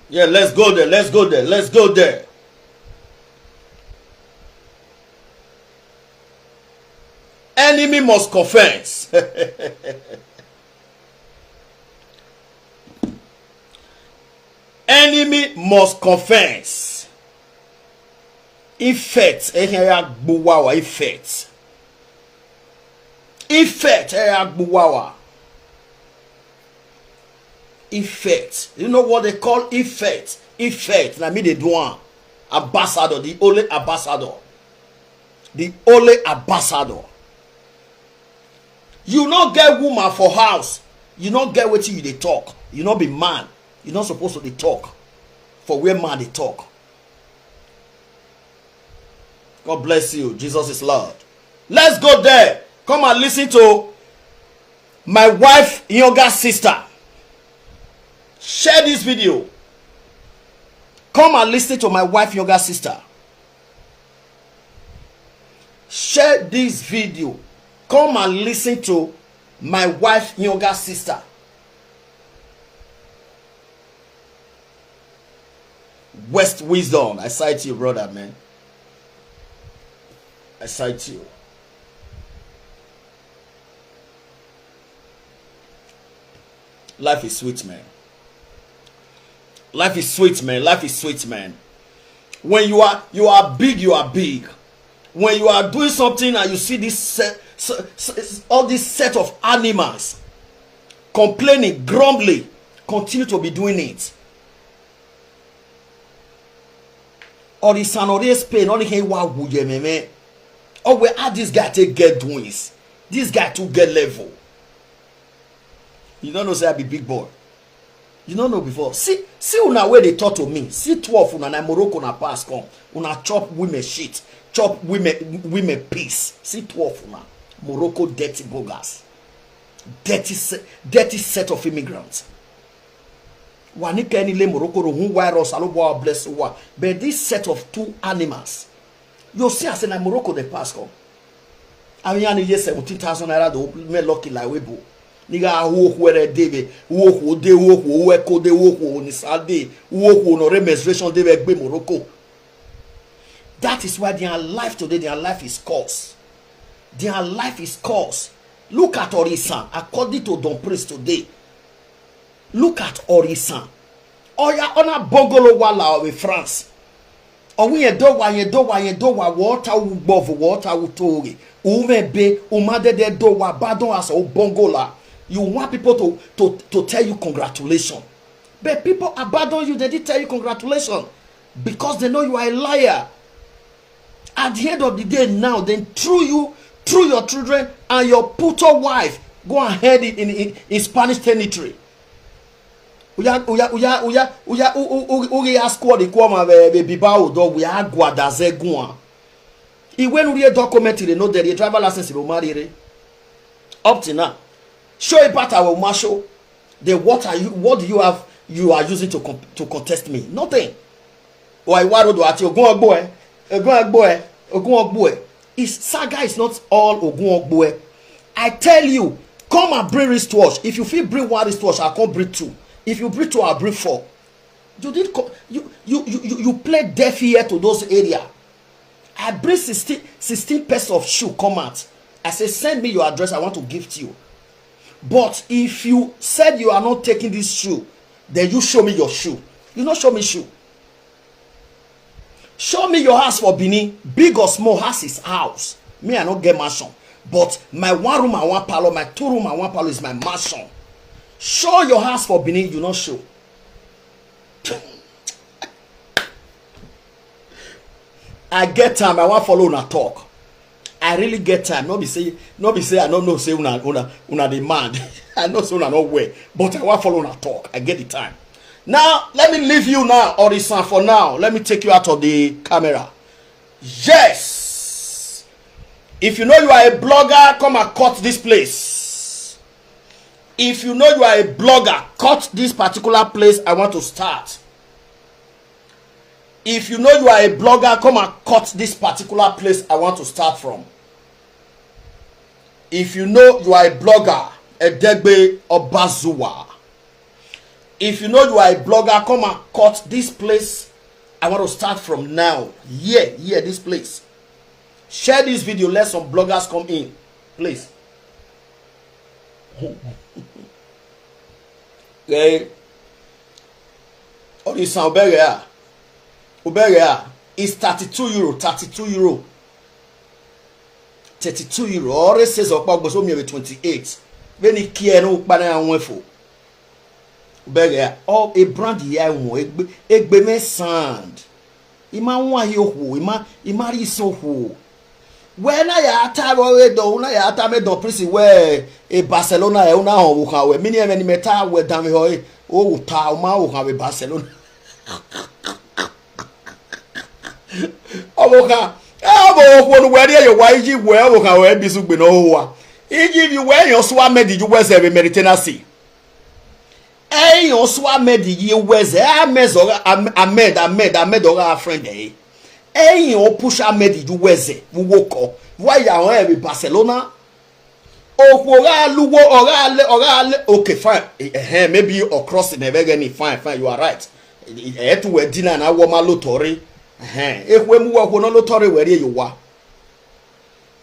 Yeah, let's go there. Let's go there. Let's go there. Enemy must confess. Enemy must confess. Effect. Effect. Effect. Effect. You know what they call effect? Effect. I mean the one. Ambassador. The only ambassador. The only ambassador. You not get woman for house. You not get what you they talk. You not be man. You not supposed to they talk. For where man they talk. God bless you. Jesus is Lord. Let's go there. Come and listen to my wife, younger sister. Share this video. Come and listen to my wife, younger sister. Share this video. Come and listen to my wife, younger sister. West Wisdom. I cite you, brother, man. I cite you. Life is sweet, man. Life is sweet, man. Life is sweet, man. When you are big, you are big. When you are doing something and you see this all this set of animals complaining, grumbling, continue to be doing it. Or the son or this pain, only hey what would you me? Or where are this guy take get doings? This guy to get level. You don't know say I be big boy. You don't know before. See una where they talk to me. See 12 una na Morocco na pass come. Una chop women shit. Chop women peace. See 12 una. Morocco dirty bogus. Dirty set of immigrants. Wanika any le Morocco who virus alobo bless wa. But this set of two animals. You see as in Morocco the pass come. I mean any year 17,000 naira do me lucky like webo. Niga wo where David wo de wo eko de wo ni sade wo no remenstruation de be Morocco. That is why their life today, their life is cursed. Their life is cursed. Look at Orisan, according to Don Priest today. Look at Orisan. Oya ona bongolo wala of France. Owi ye do wa water wu gbov water wu tori. Umebe umade de do wa badon as o bongola. You want people to tell you congratulations. But people abandon you, they didn't tell you congratulations. Because they know you are a liar. At the end of the day now, then through you, through your children and your puto wife, go ahead in Spanish territory. Uya squad ikoma bibao do we are guadaze guan. When we document it, know that the driver license will marry up to now. Show a part I will marshal. Then what do you have you are using to contest me? Nothing. Why do at you go boy? Ogun saga is not all Ogun. I tell you, come and bring wristwatch. If you feel bring one wristwatch, I'll come bring two. If you bring two, I'll bring four. You did you play deaf ear to those areas. I bring 16 pairs of shoe come out. I say send me your address. I want to gift you. But if you said you are not taking this shoe, then you show me your shoe. You not show me shoe. Show me your house for Benin. Big or small house is house. Me, I don't get mansion. But my one room and one parlor, my two room and one parlor is my mansion. Show your house for Benin, you not show. I get time, I want follow una talk. I really get time. Not be say I don't know say una demand. I know say una no way. But I want follow una talk. I get the time. Now, let me leave you now, Orisan, for now. Let me take you out of the camera. Yes. If you know you are a blogger, come and cut this place. If you know you are a blogger, cut this particular place I want to start. If you know you are a blogger, come and cut this particular place I want to start from. If you know you are a blogger, Edegbe Obazuwa, If you know you are a blogger, come and cut this place. I want to start from now. Yeah, this place. Share this video. Let some bloggers come in, please. Okay. Oh, this sound better. It's 32 euro. 32 euro. 32 euro. Always says Okpa so me 28. When he care no bana anwefo. Bega all a brand here wo egbe me sand. Ima wa hi ohu, ima ri so ohu. When I ata we do na ya ata me do prisi we e Barcelona e una ho wo kan we mini e meta we dan me ho e o ta o ma wo kan we Barcelona. Oboka abo wo no we dey your why ji we wo kan we bisu gbe no ho wa. E give you when your swa made you we se be Mediterranean Sea. Eh your swa made you we se Ahmed ora friend eh. Eh your push made you we se we woko. Why ya on be Barcelona? Ora luwo ora okay fine. Maybe you across in the fine you are right. Eh to we dinner na wo ma lo Tori. Ehwe mu wo no lo Tori we you wa.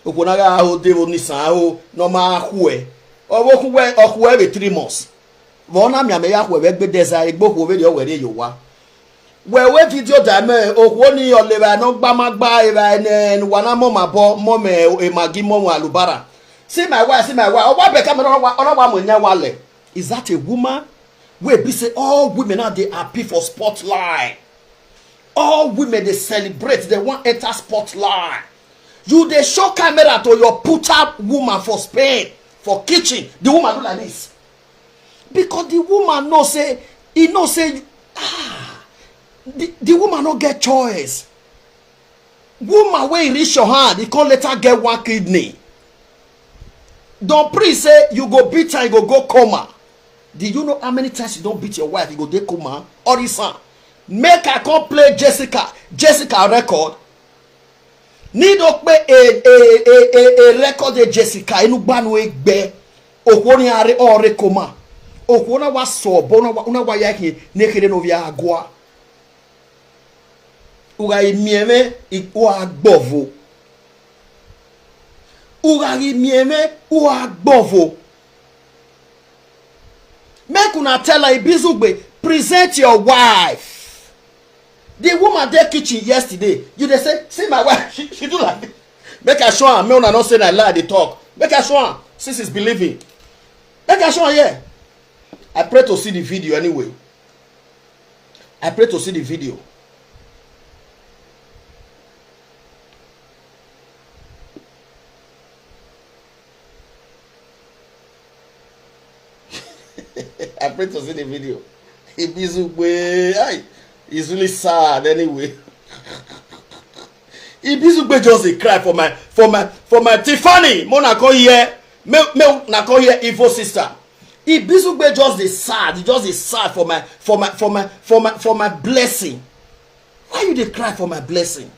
Okonaga ho devo ni san ho no ma hwe owo hwe be 3 months wona mi ame ya hwe be gbe desa egbo ho be de were yo wa we video da me owo ni oleba no gba magba eba en wana mo mabo mo me e magi mo alubara see my wife owa be come no wa mo nya wale. Is that a woman? We be say all women are they happy for spotlight. All women they celebrate, they want enter spotlight. You they show camera to your put up woman for Spain, for kitchen. The woman do like this. Because the woman no say, he no say, the woman no get choice. Woman when reach your hand, he can't let her get one kidney. Don't pre say you go beat her, you go coma. Do you know how many times you don't beat your wife, you go dey coma? Or his son. Make her come play Jessica record. Need to pay a record de Jessica inu gbanu egbe okwoni are ore koma okwona wa so bona una wa yake nekere no via agwa uga imieme iku agbovo uga imieme u agbovo. Make una tell her ibizugbe present your wife. The woman there kitchen yesterday, you they say, see my wife, she do like this. Make her show her, me una not say that lie, they talk. Make her show her, since is believing. Make her show her, yeah. I pray to see the video anyway. I pray to see the video. I pray to see the video. It's really sad anyway. Ibizugbe just a cry for my Tiffany. Mona call here. Me na call here evil sister. Ibizugbe just a sad. Just a sad for my blessing. Why you dey cry for my blessing?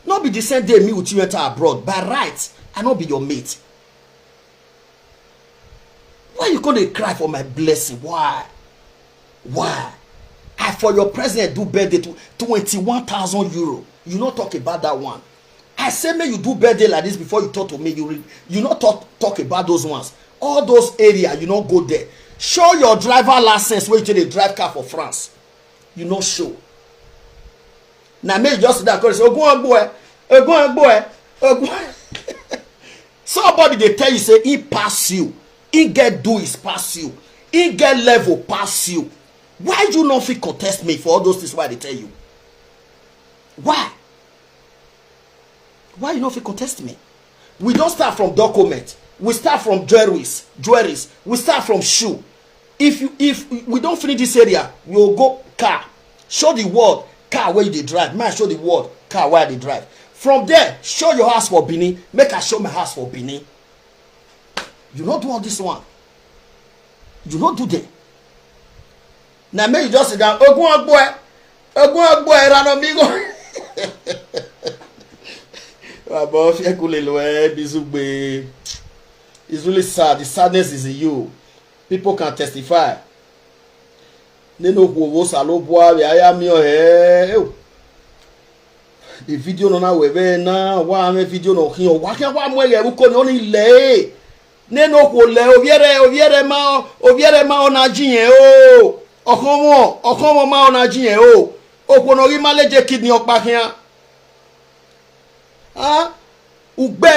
Not be the same day me with you enter abroad. By right, I not be your mate. Why you gonna cry for my blessing? Why? I for your president do birthday to 21,000 euro. You not talk about that one. I say may you do birthday like this before you talk to me. You not talk about those ones. All those areas you not go there. Show your driver license where you drive car for France. You not show. Now me just that because go boy. Somebody they tell you say he pass you. He get do is pass you. He get level pass you. Why do you not feel contest me for all those things? Why they tell you? Why you not feel contest me? We don't start from document. We start from jewelries. We start from shoe. If we don't finish this area, we will go car. Show the world car where you drive. Man, show the world car where they drive. From there, show your house for Benin. Make I show my house for Benin. You not do all this one. You not do that. Now me you just sit down. Ogun boy, Ranamigo. It's really sad. The sadness is in you. People can testify. Neno Wowo Salobwa, the video no na webe na wa me video no hin o wa ke wa mo ye ko ni oni le neno ko le oviere ma ona jiyen o okomo ma ona jiyen o opono ri maleje kidney opa kian ugbe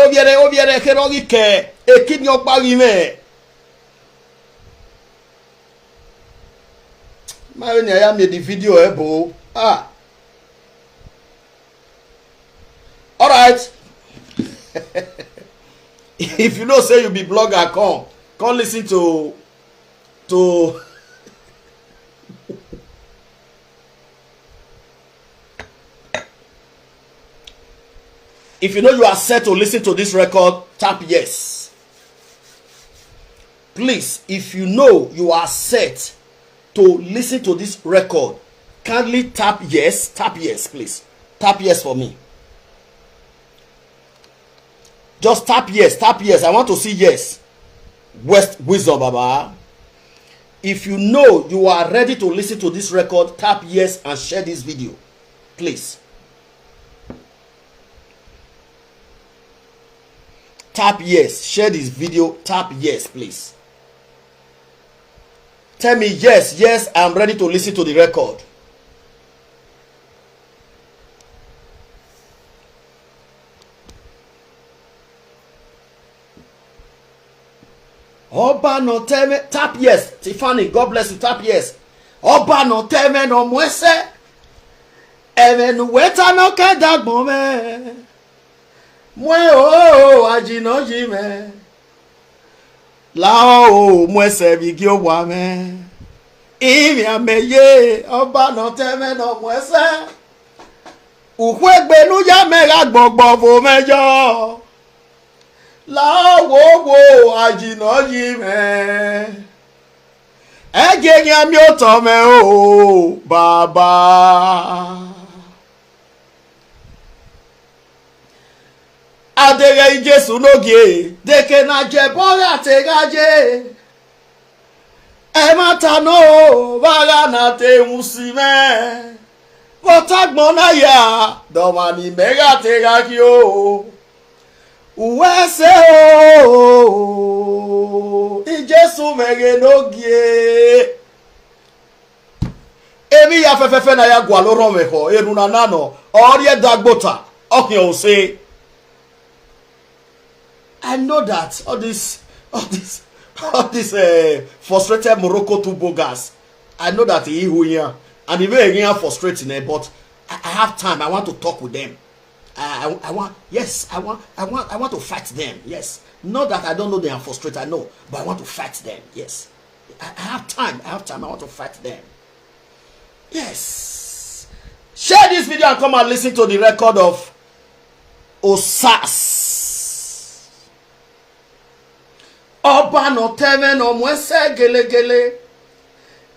oviere kero ri ke e kidney opa ri me ma ni aya me the video ebo all right. If you know say you be blogger, come listen to if you know you are set to listen to this record, tap yes. Please, if you know you are set to listen to this record, kindly tap yes, please. Tap yes for me. Just tap yes. I want to see yes. Wisdom, Baba. If you know you are ready to listen to this record, tap yes and share this video. Please. Tap yes. Share this video. Tap yes, please. Tell me yes, I'm ready to listen to the record. Oba no teme, tap yes. Tiffany, God bless you, tap yes. Oba no teme no mwese. Eme nuweta no kedagbon me. Mwe o ajino jime. La o mwese bigi o wa me. Imi ameye, oba no teme no mwese. Ukwegbe nu ya me ragbogbo fo mejo. La wo ajino jime. Ege nyami otome o baba. Adere Jesu nogie deke na Ajebor ategaje. Emata no baga na te musime. Votagbon na ya domani mega tegaki o. Uwese o Jesu mege nogie. Emi ya fefefe na ya gwa lo ron meho eruna nano orie dagbota okin o say. I know that all this frustrated Morocco two bogas. I know that he who here and the way here frustrating but I have time. I want to talk with them. I want to fight them. Yes, not that I don't know they are frustrated. I know, but I want to fight them. Yes, I have time. I want to fight them. Yes. Share this video and come and listen to the record of Osas. Oba no teme no mwese gele.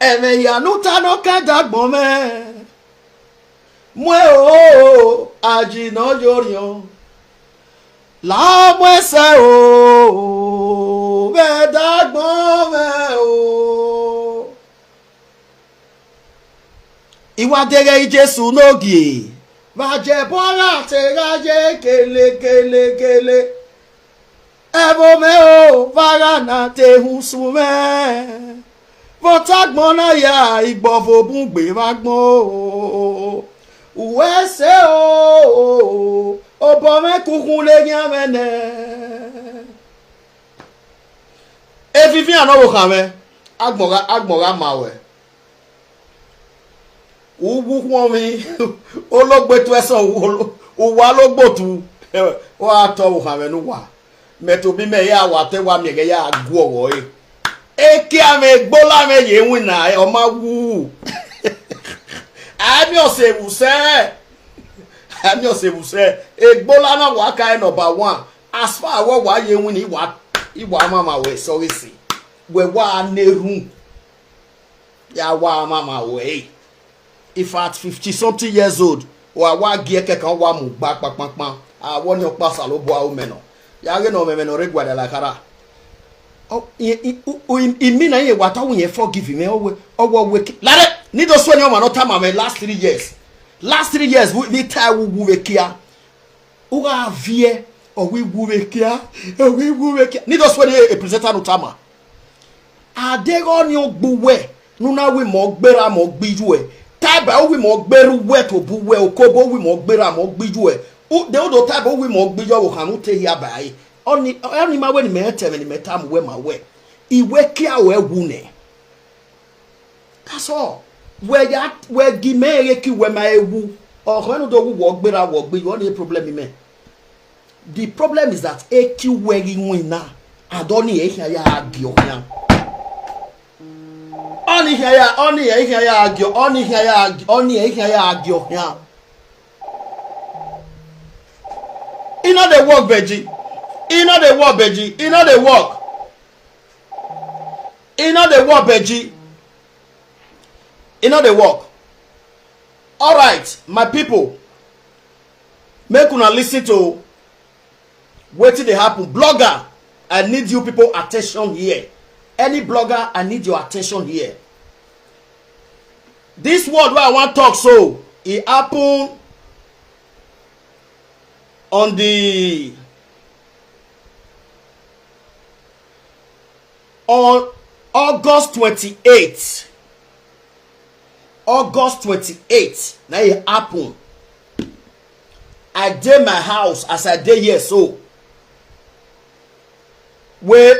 Eme ya nuta no kedagbon me. Mwe o ajino jorion. La mwese o bedagbon me o. Iwa dere Jesu nogie. Ajebor ategaje kele. Ebo me o varana te husume. Votagbon na ya igbofo bungbe magbon. Uwese o obo me kukun le nyamene. E fifi anowo kan me agbora mawe. Ugu kwon mi ologbe to esan uwa logbotu o ato wo kan me nu wa. Meto bi me ya wa te wa mi ge ya gu owo e. Eki ame gbola me ye wina o ma wu. Ami osebuse egbola na wa kai number 1 as far wa ye win iwa mama we sorry see we wa neru ya wa mama we if at 50 something years old wa gie kekan wa mu gba papanpan awon ni opa salobo a umeno ya re no memeno regwada la kara Oh, in me na ye what we forgive me. Oh, we lade. Need those when you are not time. My last 3 years. Last 3 years we tie we kia. Uga vie or we kia. We kia. Need those when you presenter no tama. Adego ni ogbuwe. Nuna we mo gbera mo gbijuwe. Taba we mo gberu we to buwe okobo we mo gbera mo gbijuwe. De odo taba we mo gbijo wo kanu te hia bai. Oni ma we ni me teme ni metam we ma we. Iwe kia we wune. That's all. We gime eki we ma ewu. Or when do wo gbera wo gbijo what the problem me? The problem is that eki we wina. Adoni ehia ya agio kan. Oni here ya agio ya. You know the work, Beji. You know the work, Beji. You know the work. You know the work, Beji. You know the work. All right, my people. Make una listen to what did happen. Blogger, I need you people attention here. Any blogger, I need your attention here. This word where I want to talk, so it happened on August 28th. August 28th. Now it happened. I did my house as I did here, so where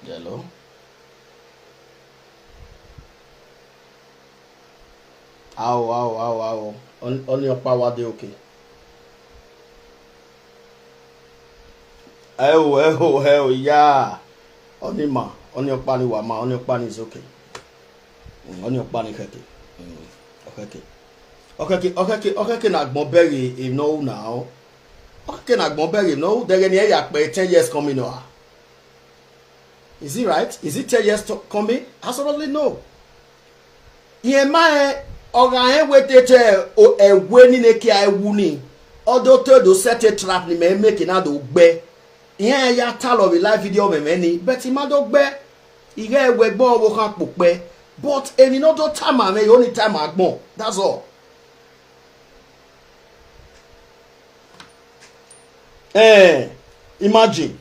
hello. Ow. On your power day, okay. Hell, yeah. On your pani wama, on your pan is okay. On your pan is okay, Nagbonberry, you know now. Okay, Nagbonberry, no, they're gonna 10 years coming now. Is it right? Is it 10 years coming? Absolutely no. Yema oga wetete o ewe ni neki ewu ni. Odo to do set a trap ni me make na do gbe. Yen ya tell of a live video me ni, but ima do gbe. Ige ewe gbo wo kan pope. But any no do time me only time agbon. That's all. Imagine.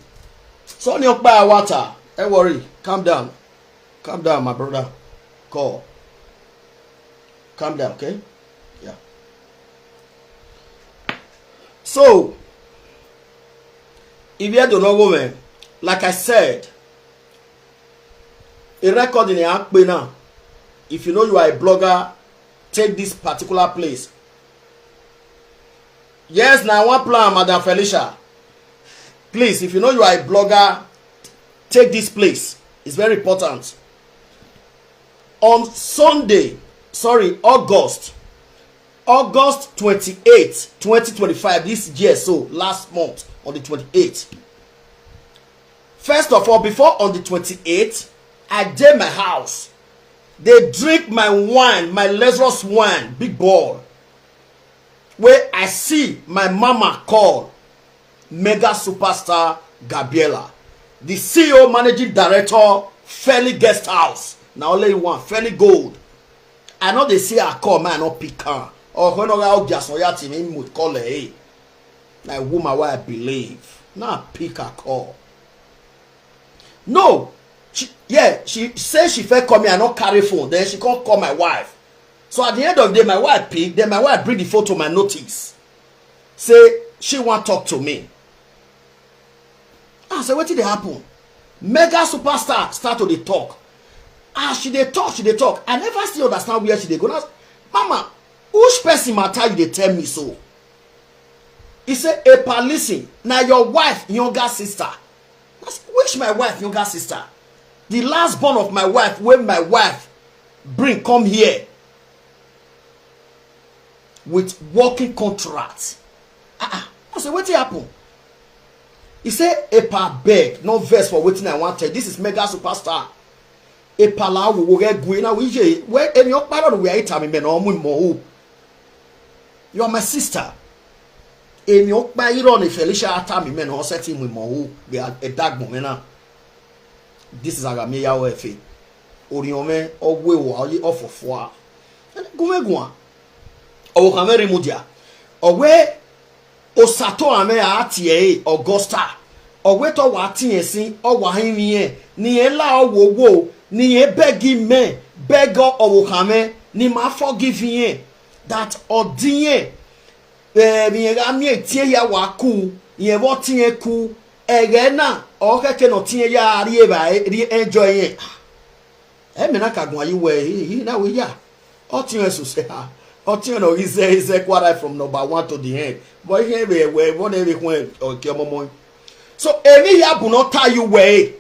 So ni okpa water. Don't worry. Calm down. Calm down, my brother. Call. Calm down, okay? Yeah. So, if you don't know woman, like I said, a record in the app now. If you know you are a blogger, take this particular place. Yes, now one plan, Madam Felicia. Please, if you know you are a blogger, take this place. It's very important. On Sunday, August 28th, 2025, this year, so last month, on the 28th. First of all, before on the 28th, I did my house. They drink my wine, my Lazarus wine, big ball. Where I see my mama call mega superstar Gabriela. The CEO, managing director, Fairly Guest House. Now only one, Fairly Gold. I know they see her call, man, not pick her. Or when I just know your team would call her, hey. Like woman, why I believe. Not pick her call. No. She says she felt call me and not carry phone. Then she can't call my wife. So at the end of the day, my wife pick. Then my wife bring the photo my notice. Say she want talk to me. I said, what did happen? Mega superstar start to talk. She they talk. I never still understand where she they go. Mama, Which person matter you they tell me so? He said, Epa, listen, now your wife, younger sister. Which my wife, younger sister? The last born of my wife, when my wife bring come here with working contract. I said, what happen? He said, Epa beg, no verse for waiting I wanted. This is mega superstar. Epa la wo get going now. Where any your parent we are me no mo. You are my sister. Emi okpa iro ne Felicia atami me no set him with mo. We are a dag mo na. This is agame ya wefe. Oriome ogwe wo ayi ofofo a. Gumegua. Owo kamere mudia. Owe osato ame atie Augusta. Owe to wa tiesin owa hinye ni ela owo ni e begi me bego owo kame ni ma forgive yen that odie mi ga mi etie ya wa ku yen wo tie ku ege na o keke no tie ya ri e ba ri enjoy yen e me na kagun ayi we na we ya o tie so se ha o tie no is quite from number 1 to the end but here we won every when o ke omomo so emi ya bu not tie you way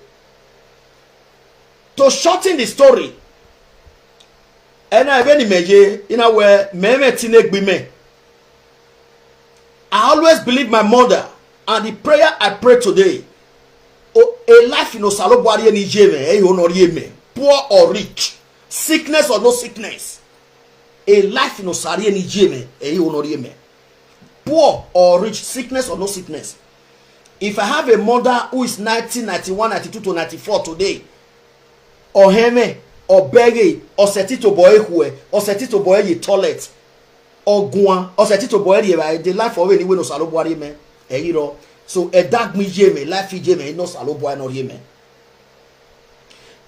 to shorten the story. And I even imagine in a way, I always believe my mother and the prayer I pray today. Oh, a life in Osalobwari and Ijeme, poor or rich, sickness or no sickness. A life in Osari and Ijeme, poor or rich, sickness or no sickness. If I have a mother who is 90, 91, 92 to 94 today, or heme, or beggy, or setito boy who, or setito boy ye toilet, or guan, or setito boy the life of any window salobwari me, you know. So a dark me jeme, life jeme, no salobwa no yeme.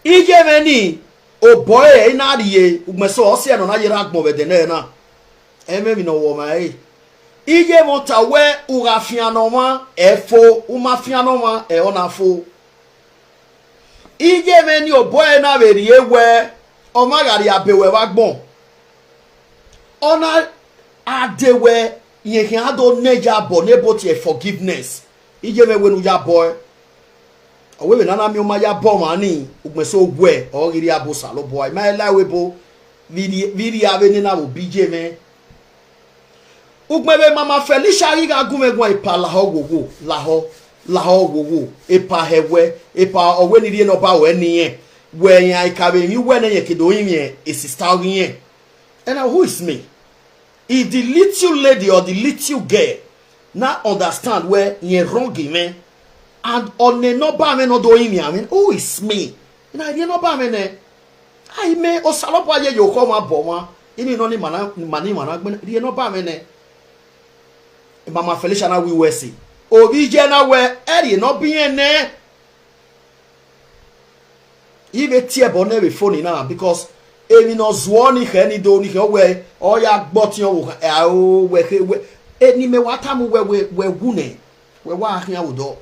Ijeme o boy in adie, umeso osia no na yirak mo vedene na. Eme no woma Ije monta we urafianoma efo, umafianoma e onafo. Ije meni o boy na veri ewe omagari abewe wagbon ona adewe yeke ado neja bo nebo ti forgiveness ije me wenu ya boy owe me nana mi o ma ya bo mani ugmeso ogwe o giri abosa lo boy my life bo viri ave ni na wo bije me ugmebe mama Felicia riga gumegwa ipala hogogo laho wowo epa hewe epa owe ni rie no ba we niye we yan ikabe mi we na ye kedo yin e sister yin and who is me if the little lady or the little girl now understand where yen wrong me and on no ba me no do yin I mean who is me na rie no ba me ne ai me o salopo aye yo ko ma bo wa ini no ni mana gbe rie no ba me ne mama Felicia na we see obi jena we eri no bien ne ibe tie bo na be phone na because emi no zo ni he ni do ni he we o ya gbotin o we eni me watam we gune we wa ahia wodo.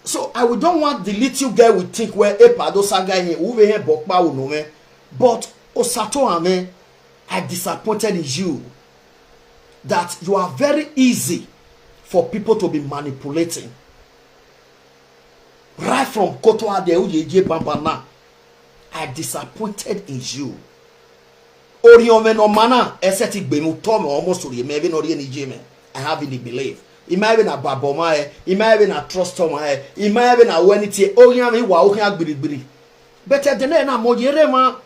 So I would don't want the little girl would think where epa do saga yin we he bokpa wo no me but osato ame I disappointed in you that you are very easy for people to be manipulating. Right from Kotoa de Uyeje Bambana, I disappointed in you. Oriome no mana, eseti gbemu tome almost to the maybe not any jeme. I have in the belief. It might be a baboma, it might be a trust toma, it might be a wenity, Oriame wa okan biri. Better than na mojerema.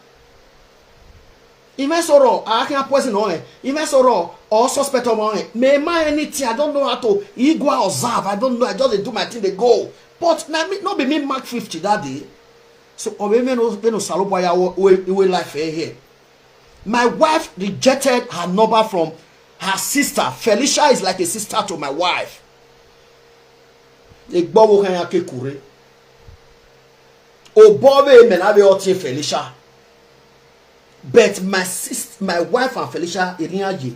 Imesoro, I can't poison on it. Imesoro, or suspect on it. May my anything, I don't know how to igua observe. I don't know, I just do my thing, they go. But not be me mark 50 that day. So, we life here. My wife rejected her number from her sister. Felicia is like a sister to my wife. Obobe menabe otie Felicia. But my wife and Felicia iriaje.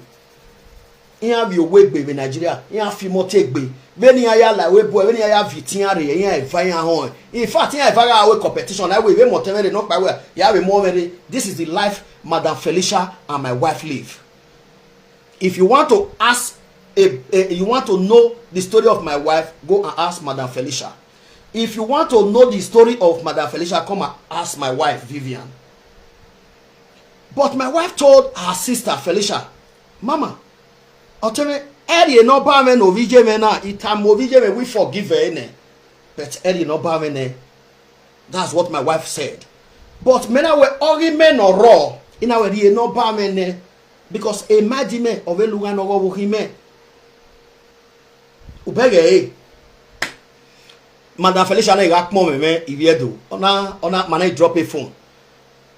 Iya bi owe gbe Nigeria. Iya fi mo take gbe. Veni aya la we boy, veni aya vitian re, iya eva ya hon. In fact, iya eva ga we competition. I we mo teme no pa we. Ya we more very. This is the life Madam Felicia and my wife live. If you want to ask you want to know the story of my wife, go and ask Madam Felicia. If you want to know the story of Madam Felicia, come and ask my wife Vivian. But my wife told her sister Felicia, Mama, I'll tell you, Eddie no barmen no VJ mena, itamo VJ me we forgive her, but Eddie no barmen. That's what my wife said. But mena we ori men or raw, in our Eddie no barmen, because imagine me of a lugan or hime. Ubege, Madam Felicia na irak mo me iviedo. Ona manai drop a phone.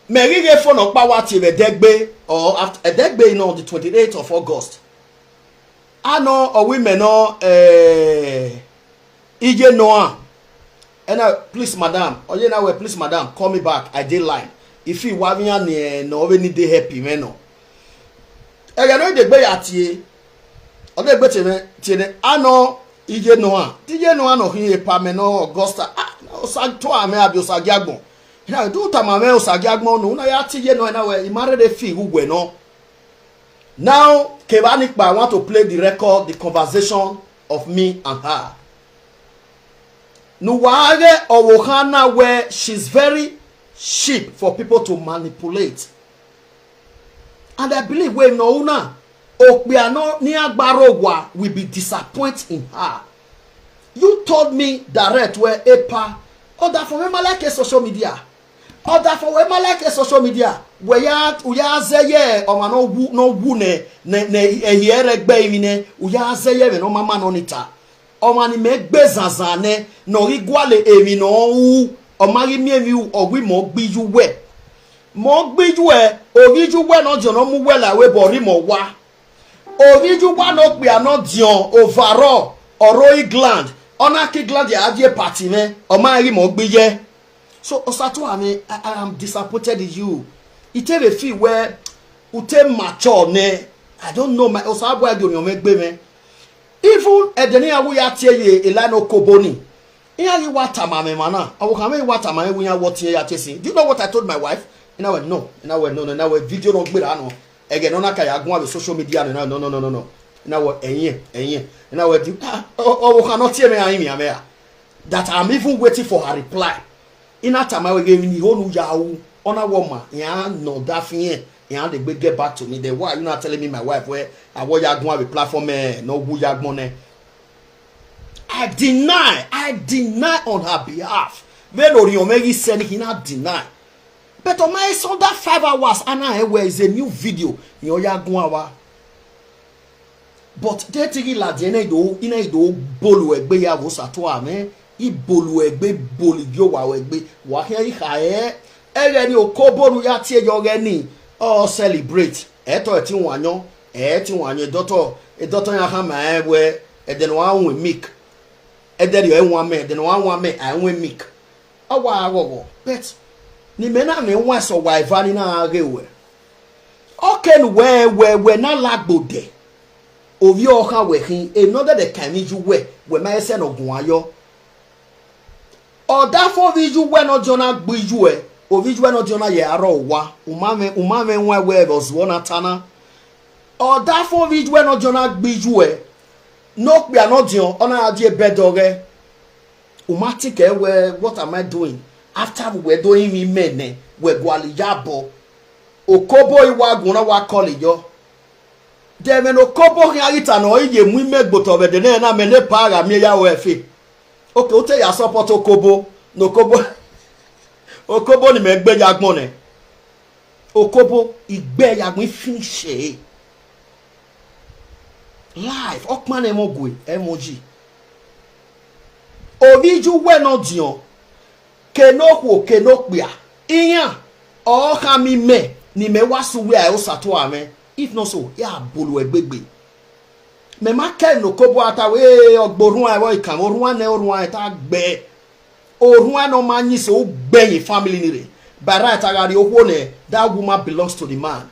Me get phone of power till a degbe or after a degbe, you know, the 28th of August. I know a women no ije noa. And please madam, or you know please madam, call me back. I did line. If you want me no any day happy me no. I know the bay at ye. Or the better tiene I know ije noa. Ije noa no he pa me no Augusta. Ah, no santo ame abiosa giagbon. Now do tamame osagiagmo no na ya tije no na we married a fee ugwe no. Now Kevanikba, I want to play the record, the conversation of me and her. Nuwage Owohana, where she's very cheap for people to manipulate. And I believe when no una Okbiano near Barogwa will be disappointed in her. You told me direct where Epa or that for me like a social media. Or that for me like a social media. Where ya zeye o ma no wu ne ehiere gbe mi ne uya zeye me no mama no nita o ma ni me gbe zanzan ne no rigwale emi no wu o ma ri mi emi ogwi mo gbiju we oriju we no jo no mu we la we bori mo wa oriju wa no pe ano dion overall oroi gland onaki gland ya adie party me o ma ri mo gbije. So Osato I am disappointed in you. It take a feel where ute mature ne. I don't know my Osabo I don't make me. Even edenia we are tie elano koboni. Iya you water mama mana. I will come water mama when you what here chasing. Do you know what I told my wife? In our no. In our no. In our video no be ano. Again no kaya go on social media no. In our enye. In our oh cannot hear me I that I'm even waiting for her reply. In that time I will give you whole yaw on a woman. Yeah, no daffy. Yeah, they will get back to me. Then why you not telling me my wife where I want you go on the platform no who you money. I deny on her behalf. When Oriomegi said he not deny. But on my son that 5 hours and I where is a new video. Your yagwa. But they take it like they do bolu egbe ya wo satwa me. Ibolu egbe boli yo wa egbe wa here hae ere ni okoboru ya tie yo ni all celebrate eto ti wanyo doctor ya ha ma we eden wa wan make eden yo wan me eden wan me I wan make awa but ni me na me wan so wa ivani na agewe oken we na lagbode ovi oha we hin another the kaniju we ma ese no gun ayo. Or that for visual when not Jonah Bijue, or visual not Jonah Yarowa, Umame where was one atana. Or that for visual not Jonah Bijue, no, we are not John, on our dear bedoge. Umatike, where what am I doing? After we're doing me mene, we're Gualijabo. Okobo Iwaguna wa call yo. Then Okobo Yaritano, ye women but over the name, and a para me yawefi. Okay, o tell ya support Okobo. No Okobo ni me gbe yagbon ne. Okobo igbe yagbon finish e. Live okman emogwe emoji. Oviju we no dion. Kenokwo kenokpia. Iyan o ka mi me ni me wasu we a osato ame. If not so, ya bolu egbegbe. Me ma ken no kobo atawe ogborun awo ikan orun ne orun eta gbe orun no ma yin se o gbeyin family ni re bara atagari owo ne that woman belongs to the man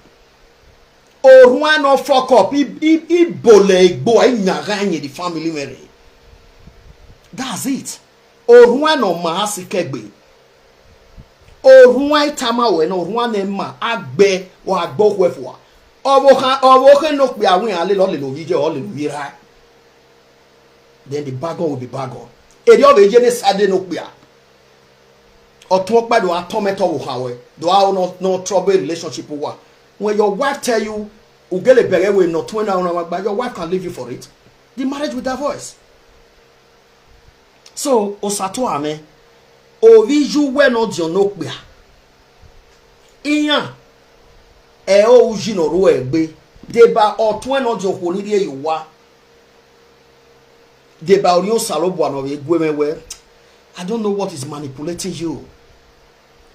Orwan no fuck up. He bole boy nyaganye the family Mary. That's it. Orwan no mahasi kegbe. Orwan tamawe no orwan emma agbe wa agbo kwefwa. Owo no pe awin ale lo le lo vije o le lo vira. Then the bagon will be bagon. Eri o be je ne sade no pe a. Otun pa do atometo wo hawe. Do I no trouble relationship wa. When your wife tell you ugele bere we no 20 hours but your wife can leave you for it. The marriage will divorce. So osato ame oriju we no di no pe a. Iyan o uji no ro egbe deba otun no di okwo ni die yiwa deba ori o salobo ano we gwemewe. I don't know what is manipulating you.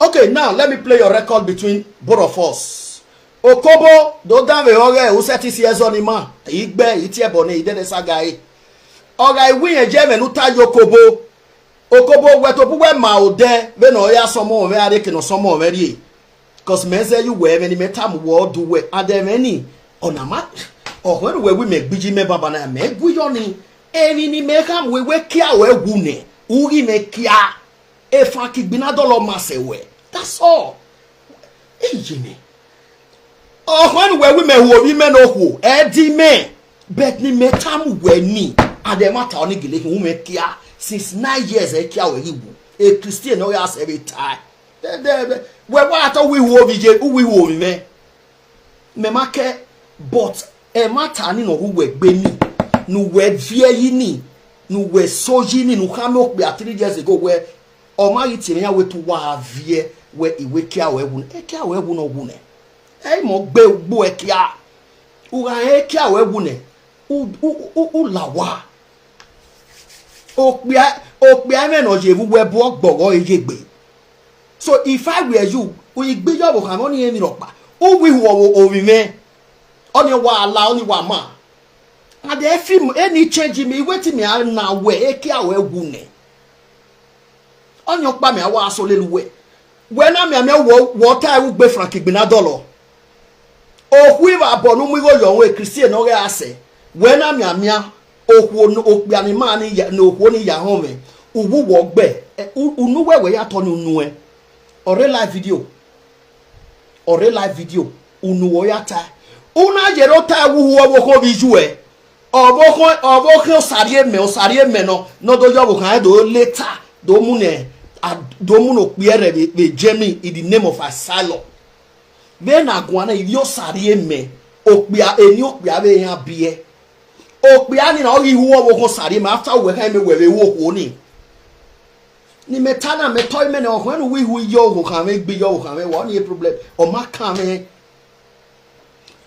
Okay, now let me play your record between both of us. Okobo do dan we ore o set is years on ma igbe iti ebo ne ide saga e ora iwi yen je menu ta yokobo okobo we to buwe ma ode we no ya somo we are ke no somo we ri cause men say you we many metam wo do we ade many onama o when we me gbiji me baba na me guyo ni eni ni me kam we kia we gu ne uri me kia e fa ki gbina dolo ma se we. That's all. Ejime. Oh, when we me who we men who edi me bet ni metam we ni ademata oni gele hu me kia since 9 years e kia we hibu a Christian no yas every time we what we wo bi je we wo me make but e mata ni no hu we gbe ni nu we vie yi ni nu we soji ni nu ha me okpe 3 years ago we o ma yi tire ya we to wa vie we iwe kia we hu e kia we hu no hu ne mo gbe gbo ekia ura ekia we wune u lawa okpia me no je we bo gboro ejegbe. So if I were you we gbe yo bo kan oni emi ropa o wi wo o wi me oni wa ala oni wa ma and the film any change me wait me na we ekia we wune oni opa me awa so leluwe we na me wo ta wu gbe frank gbina dollar. Okwiva bonu mu go yo we Christian no ga ase we na miamia okwo no okpia ni ma ni ya no okwo ni ya home uwu wo gbe unu we ya to ni unu e ore live video unu wo ya ta una jero ta wu wo ko bi ju e oboko sari me no do jo bo kan do later do mu no kpiere be Germany in the name of asylum. Then agwana yo sari me okpia eni okpia be yan bie okpia ni na oyi huwo wo ko sari me after we kan me we wo ko ni metana me toy me na when we hu yo ko kan me gbe yo kan me what any problem o ma kan me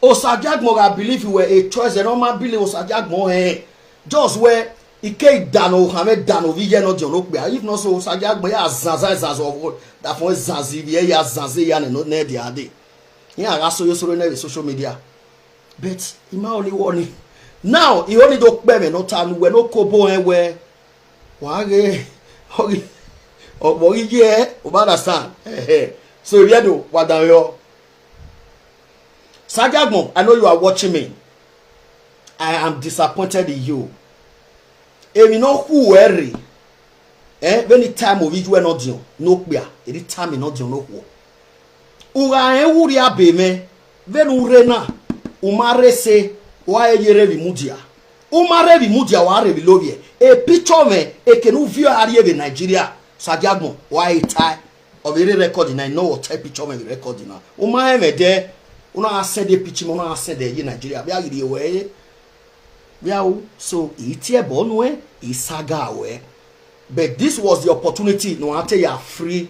osajagmo ga believe we a choice and o ma believe osajagmo just where ike dano kan me dano vi je no je no okpia if not so osajagmo ya zanza of that for zanzi bi ya zanzi ya no na dia ade. Yeah, I saw you on social media. But he ma only warning. Now he only do me no time we no kobo where wage oh yeah, understand. So you know what down yo. Sajagmo, I know you are watching me. I am disappointed in you. And you know who worry. When the time of it we not do no clear. Any time you not do no who. Ura ewuri abeme venu rena umarese wa eyere bimudia umare bimudia wa re bilovie e picture me e kenu view ari be Nigeria sajagmo wa itai obere record na no what type picture me record na umare me de una send the picture una send the Nigeria bia gidi we bia so itie bonwe isaga we but this was the opportunity no ate ya free.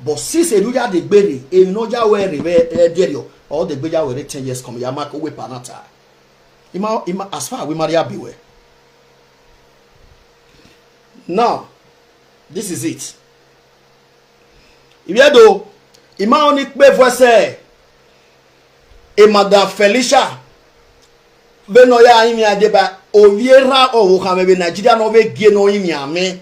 But since you ya de gbere e no ja we re derio all the gbeja we 10 years come ya mark we panata ima as far we marry abiwe. Now this is it. If you do ima oni pe voice e madam Felicia be no ya imi adeba oviera o ka me be Nigeria no be gie no imi ame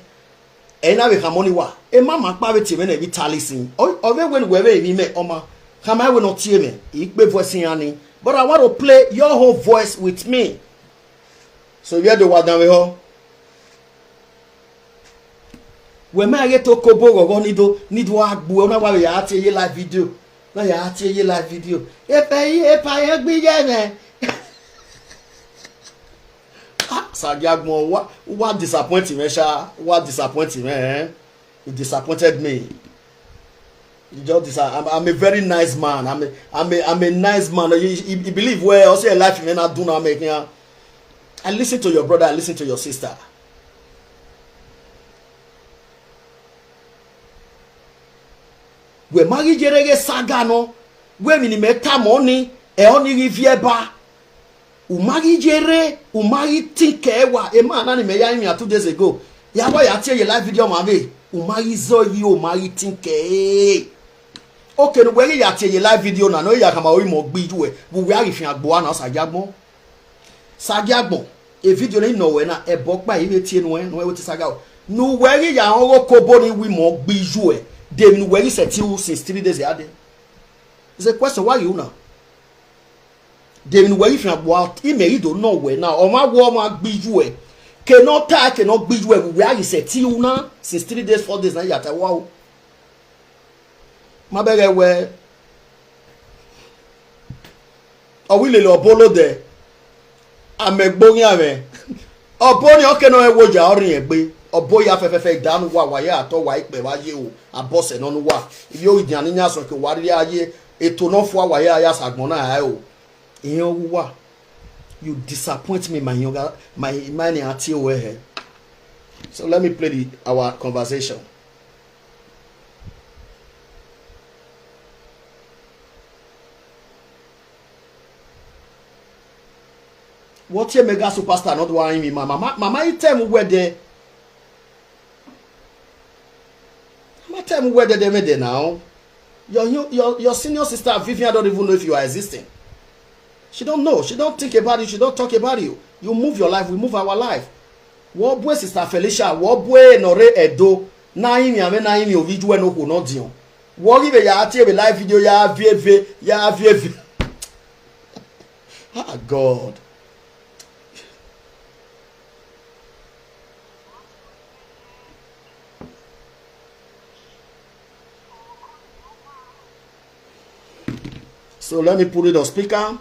e na be ka money wa e mama pa be ti me na bi talisin o be when we be me oma kama we no tie me ikpe voice yan ni But I want to play your whole voice with me. So you hear the word down here. When me get to kobo go need agbu na wa ya ati ye live video. Na ya ati ye live video. E pa ye gbi je me. Sagiagmo what disappointing me sha. What disappointing me eh? You disappointed me. You just I'm a very nice man. I'm a nice man. You believe where also a life you not do now making. I listen to your brother, I listen to your sister. We mari jerege saga no, we minimeta money, e oni riviera. Umari jere, umari tinke wa. E man nani me ya imi 2 days ago. Ya wa ya tie ye live video mame. Umari zo yi umari tinke. Okay, no we ya tie ye live video na no ya kama ori mo gbiju e. Bu we arifin agbo na sagiagbon. Sagiagbon. E video ni no we na e bokpa iwe tie no we ti saga o. No we ya onro kobo ni wi mo gbiju e. They were settled since 3 days ago. It's a question why you now? They were if you about email don't know where now. Or my woman be you cannot talk, cannot be you where you settled now since 3 days, 4 days now. Yata wow. My baby where I will lobolobo there. I make bonya me. Oh, bonya okay no e woja orin egbe. Oboy afẹ́fẹ́fẹ́ ìdánù wà wáyé àtọ́ wà ìpè wáyé o àbọ̀sẹ̀ nánú wà ibi ó ìdí àníyàn sọ pé wà rí ayé ètò náà fún àwáyé ayé àṣàgbọ́n náà ẹ̀ o ìyẹn wà you disappoint me my younger my money àti òwe ẹ̀. So let me play our conversation. What your mega superstar not worrying me mama you tell me where they tell me where they made it now. Your senior sister Vivian don't even know if you are existing. She don't know. She don't think about you. She don't talk about you. You move your life. We move our life. What boy sister Felicia? What boy Nore Edo? Na imi ame na imi oviduwe no ko no dion. What give ya ati be live video ya vv. Ah God. So let me put it on speaker.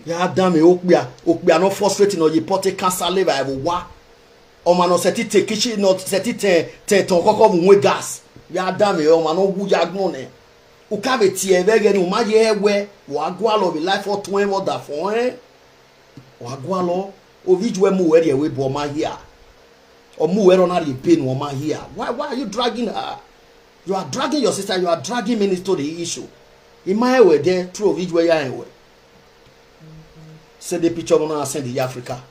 Yeah, damn it, okbia no frustrating or you pote cancer liver I will wa. O man no seti te kitchen not seti te ton koko mu gas. Yeah, damn it, o man no wu jagbon e. O ka be tie be ge ni o ma ye we wa go alo be life for 20 more da for wa go alo o vidwe mu we we bo ma here. O mu we na dey pain o ma here. Why are you dragging her? You are dragging your sister, you are dragging me into the issue. In my way there, true of each way I am. Send the picture of I send the Africa.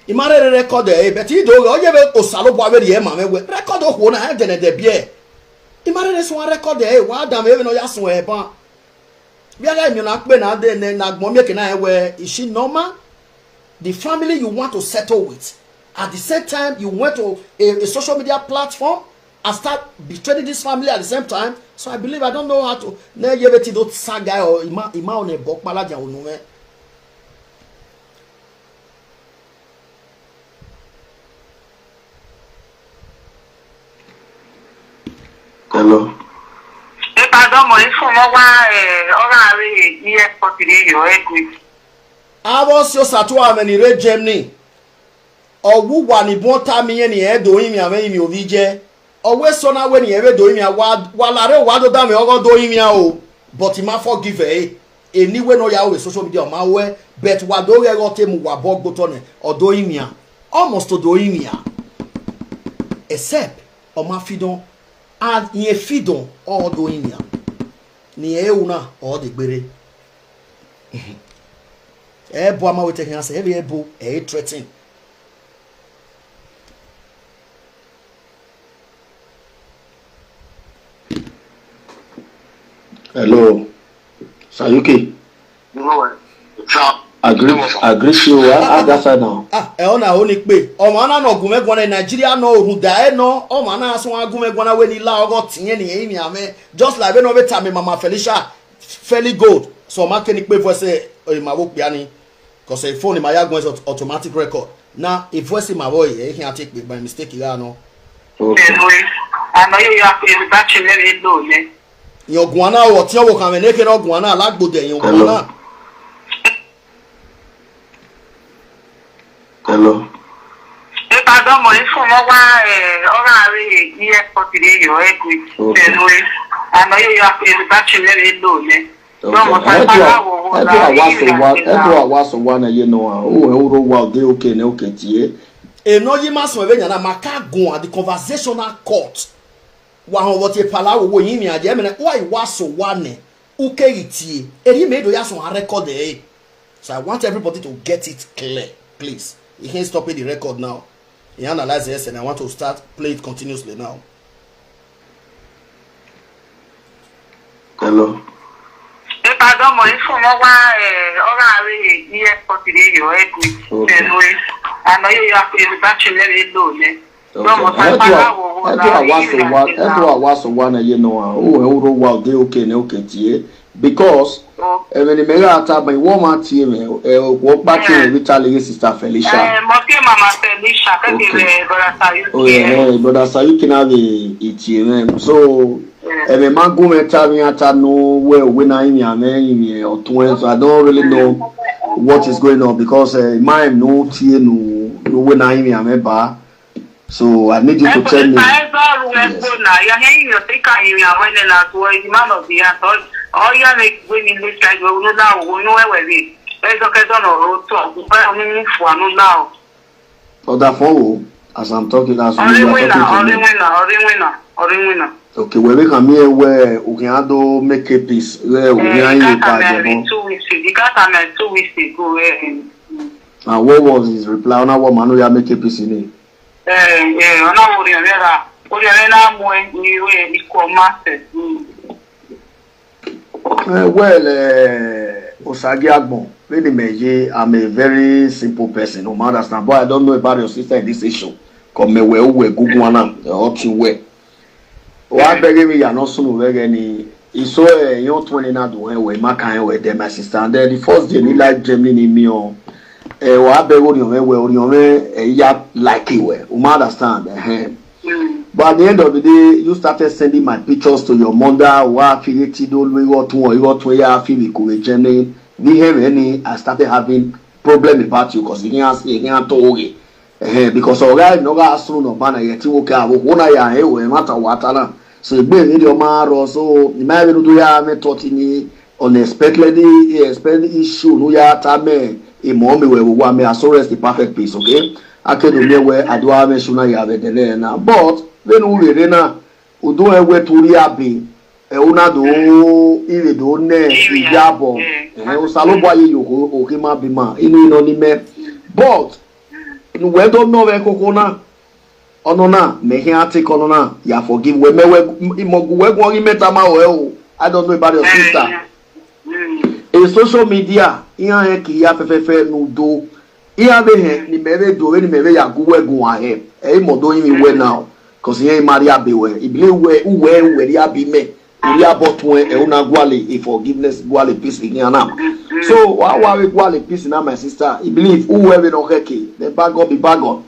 Imare record e but you do o je be osalo bo abere e ma me we record o na e de ne de bie imare so record e wa adam e no ya so e ba bia ga mi na pe na de na gbon mi ke na e we is she normal? The family you want to settle with at the same time you went to a social media platform and start betraying this family at the same time. So I believe I don't know how to na ye beti do saga or ima on e bok pala ja onu me. Hello. If I don't know if iye-eki. I was your satua many red Germany. Or who one in bonta me any head doing me a me ovije. Always so now when you ever doing me a wad while I don't want to damn me doing me a but him forgive anyway no ya social media on my way but what do you got him wa bog button or doing me almost to doing me except on my fidon. And ye fidon all doing ya. Ni euna all the berry. Boama will take us every ebo, a threatening. Hello. Sayuki. No. Agree you that side now. Ona only pay. O mana no gume gwana Nigeria no hu da no. O mana so gume gwana we ni la ogo tinye ni emi ame. Just like no better me Mama Felicia fairly good. So ma can pay for say ma wo piani. Cause a phone in my yard is automatic record. Now if voice in my boy, he can take me by mistake no. Okay. I know you have to batch very low, ne. Your guana or tell what can make it all guana like good day. Hello. Hello. If I don't know if from already iye-eki your equity. I know you have to batch very low, ne. The conversational court. What a palawo wo yimi aje me why was so one uke iti eri made ya so record there. So I want everybody to get it clear, please. You can't stop the record now. You analyze this and I want to start play it continuously now. Hello. If I don't know if from already iye-eki your equity. I know you have to batch very low, ne. Because when the mega attack by woman team, walk back in retaliate sister Felicia. Mama Felicia, oh yeah, brother Sayuki na be so every man go me tell me at no where when I am or 20, so I don't really know what is going on because my no tea no when I am bar. So I need you to tell me. Yes. Oh, that for as I'm talking as okay, where we come here where we can do make a piece where we are 2 weeks ago. And what was his reply on our woman who make a piece in it? Osagi Agbon, really meje, I'm a very simple person. No matter understand, but I don't know about your sister in this issue. Come me where we go one up to where. Why begging me? You're not soon very any. It's so you're 20 now doing where my kind where them my sister. And then the first day, like Germany in me on. Why beg on your way, ya like it where. You understand? But at the end of the day, you started sending my pictures to your mother. Why affiliated all we got to ya feel we Germany. We have any. I started having problem about you because you can't talk. Because alright, no guy soon no banner yet. You okay? Wona ya he we matter what na. So be in your maro. So you might do ya me totini unexpectedly issue. No ya tame. A mommy we want me as so rest the perfect peace. Okay. I can do where I do have me sooner ya be the na. But when we rena, we do a way to reabi. Una do ile do ne ijabo. Usalobo aye yo okay ma be ma. Inu ino ni me. But we don't know where Kokona Onona, making article on ya forgive we I don't know about your sister. In social media, iye-eki ya fefe no do. Iya be ni mebe do ni mebe ya guwe go ahe. E mo do imi we now. Cause ye Maria be we. Ibile we ya be me. Uri abotwe e una gwale e forgiveness gwale peace again now. So why we gwale peace now my sister? I believe who we no heki. The bag up be bag up.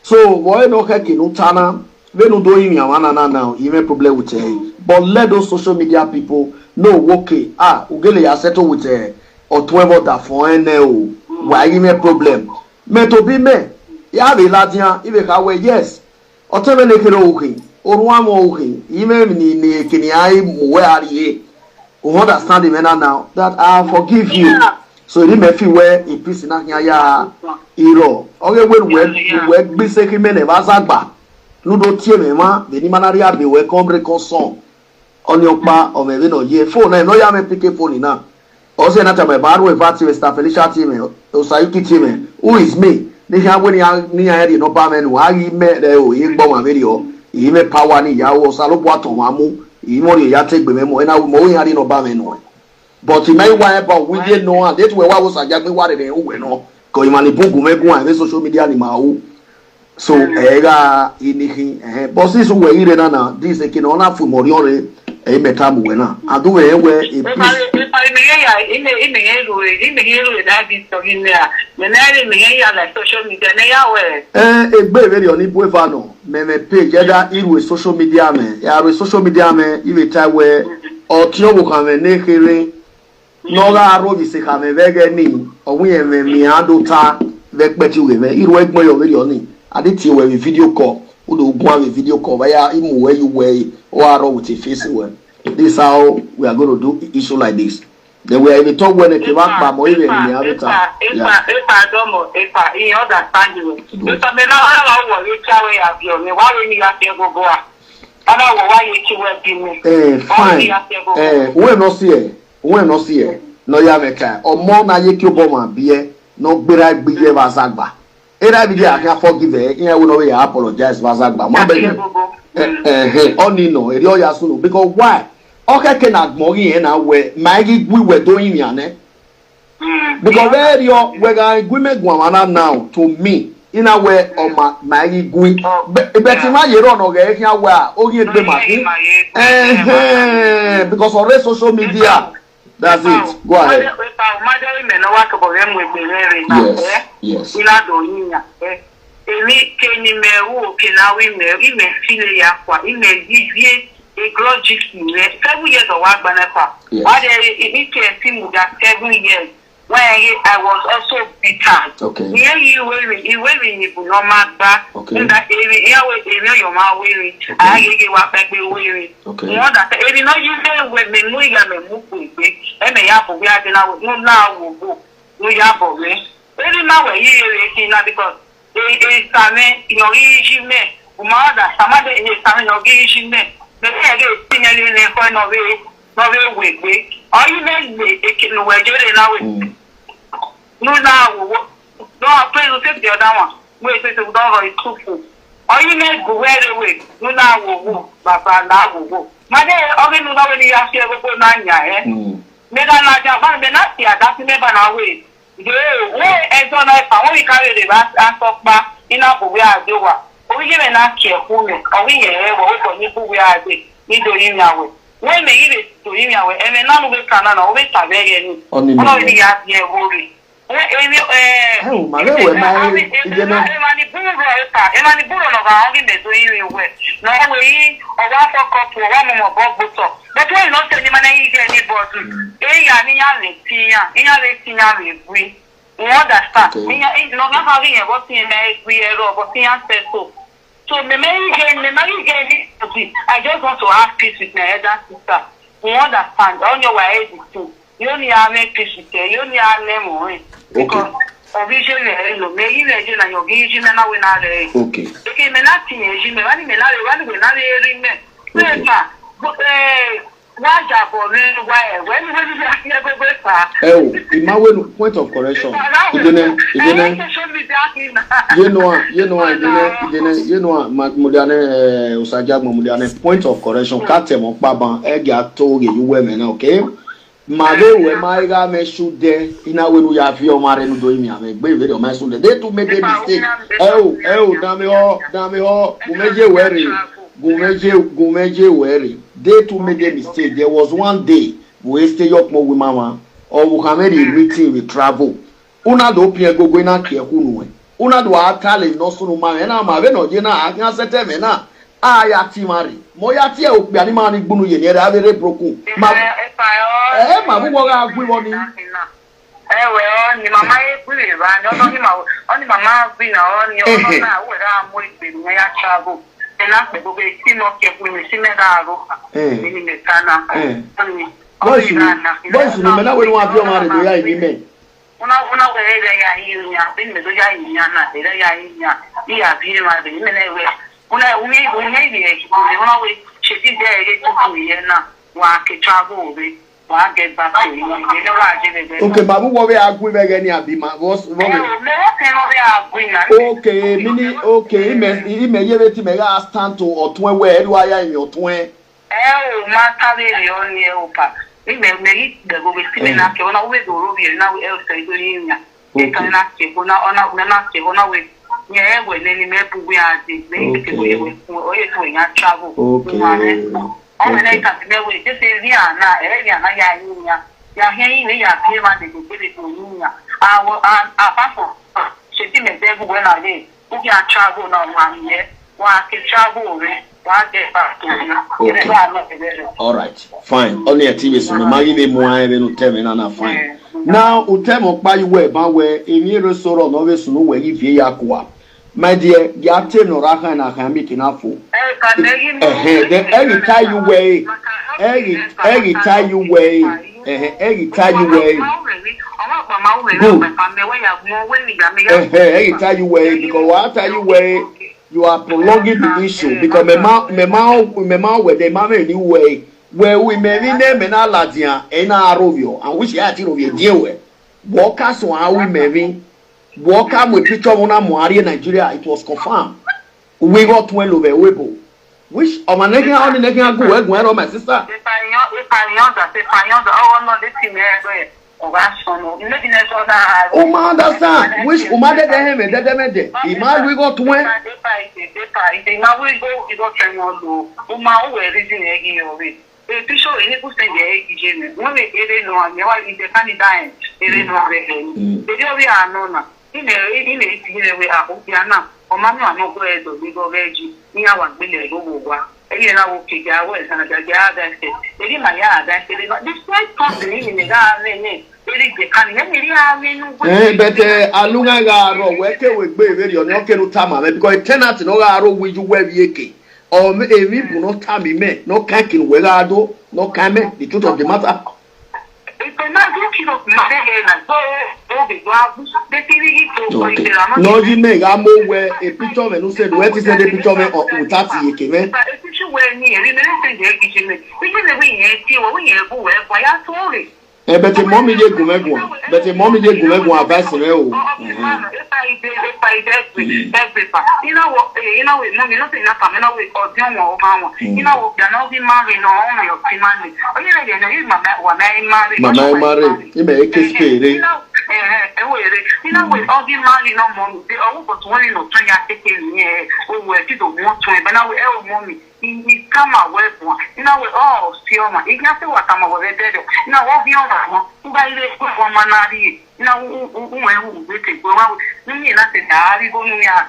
So why no heki no tana? We no do him yawana now. You may problem with her. But let those social media people know okay. Ugele ya settle with her or 12 that for NL. Why you may problem? Me to be me. Ya be ladian ibe ka we yes. O tebe ne kero okay. Orwa mo okay. Ime ni kini ai we are here. You understand the manner now that I forgive you. So you may feel where a piece in ya iro. Okay, when be second men bazagba. Ludo tie me ma, the nimanaria be we come reconcile. On your part of a year phone, I know you have pick a phone now. Also, not my bad way, Fatty, Star Felicia team, Osayuki team. Who is me? They have when you are near no barman who I met the bomb video. He made power ni ya salobo to mamu. imori ya take be mo na mo yin ari no ba me no but me wa about we dey know and that we wa was ajagbe wa de we no ko imani bugu megun and social media ni ma o so era inihin but this we ire na this ke no na fu mori ore e meta bu we na adu we e egbe very oni boeva no me page either iru social media me ya ru social media me ibe ta we o ti o kan me ne kere no ga ro bi se ka me vege ni ohun ye me mi adota ve peti we me iru egbon yo very oni Aditi we video call o do gun a video call via imu where you way or aro with a face well. This is how we are going to do issue like this. Then we are even talk when it came back by more even in the other time. If I understand you, if I may not know what you tell me of you, why will you have to go? I know why you keep working. Fine. We not see it. No ya meka. O mo na ye ki oboma bie no gbera gbiye bazagba. Era bi I can forgive her. Here we know we apologize bazagba. Ma be oni no eri o ya sunu because why? Okay, can agmori na we magi we were doing yane. Because where you we ga gwime gwamana now to me in a way on my magi gwi. But ma yero no ga ehia we a ogi egbe maki. Because on social media that's it. Go ahead. Yes. A grudge 7 years of work benefit. Why it came to that 7 years when I was also bitter. Okay. Here you wearing you no matter. In that area your mouth wearing. I gave what back wearing. Okay. More that every no you say when me move and move with and me have we are now will go. We have me. Every now we hear now because it's time your issue me. Mother, somebody is coming your issue me. The head is singing in a point of way, not very weak. Are you made it can wear it now? No, now, no, I play to take the other one. Wait, it's a dog is too full. Are you made go wear away? No, now will go, but now will go. My day, I don't know when you ask you to go 9 years. May I not be not here, that's never now way. Where and so I only carry the last answer back in our way I do what. We give an action, or we have we are do him now. When they give it to him, and then none of it can always have any. Only have your worry. Oh, my lord, so I just want to have peace with my elder sister. We understand. On your way too. You only have make peace with her. You only have them because originally, maybe you and your gauge men are not there. Okay. Okay, me not teenage, me run not hearing me. Oh, in my point of correction, point of correction, Katem Baba, Ega told you women, okay? Mother, when my guy may shoot there, in a way we have your marine doing me, I make baby on my son. They to make a mistake. Oh, Damio, Gumeje weary. They to make a mistake. There was one day we stay up more with mama or we can make a meeting with travel. Una do pia go going out here who Una do our talent no soon man and I'm having no dinner. I can set them in a ayati mari. Moyati o pianimani bunu ye near Aproko. Ma who are we wanting? Well, ni mama free, right? Only mama been on your own with me. I travel. And after the team of your women, see me in the Ghana. Boys, no matter when you have your married, we are women. Una way they are here, been the Yana, they are here. We are here, my women. Una we may be a way she did there to Vienna, walk a travel. Get back to you. Okay, Babu, what we are going again? Okay, mini, okay, he may stand to or 20 where you are in your 20. matale oni opa. Me the go be sitting na ke ona we do robi na we el say do yin. E kan na ke bona ona na ke bona we. Nye we ni me pu we ade. Me ke we o ye to nya travel. Okay. On na ita me we just say ri ana na ya yin ya. Ya hen ni ya pe ma de ke be to yin ya. Pastor. She did me there when I did. We can travel now, man. Yeah, one can travel. One get back. All right, fine. Only a TV so me be mo ai be no tell me na fine. Now utemo pa you we ban we emi restaurant no we sunu we yi vie yakwa. My dear, ya tell no ra kan na kan be kinafo. Then every time you way, every time you way, every time you way. Hey, tell you way because what tell you way you are prolonging the issue because me ma where the mama anyway where we may name na ladia and arovio and which ya tiro we deal with workers so how we maybe work with picture on Moari Nigeria it was confirmed we got 12 over webo which on my neck on the neck go where my sister if I know this thing oh, my understand. Which umade de heme de demede. Ima we go to when. Ima we go we go train on do. Uma o we reason egi yowe. E pisho ene ku send egi jeme. Mo we ere no ame wa ide candidate. Ere no we he. De yo we anona. Ine ine we ahobia na. O ma mi amo go edo we go veji. Ni awa gbele go wa. Eyi na wo ke ja we sana ja ja da se. Eri ma ya da se. This white company ni ga ne. But alunga garo weke we gbe very on your kenu tama because tenant no garo we you we iye-eki or me bu no tami me no kankin we gado no kame the truth of the matter. No you make am we a picture me no said where is the picture me or utati iye-eki me. But the mommy did gumegwa. But the mommy did gumegwa advice me o. You know what? Mommy nothing na come na we or don wa mama. You know what? They no be married no on your family. Oh you know you mama wa married. Mama married. You make a spade. You know we all be married no mommy. They all got one no try taking here. We were to want to but now we all mommy. He come away from you know we all still man. If you say what I'm over there. You know what we on buy the one manari. You know who we take go out. Me na say dari go no ya.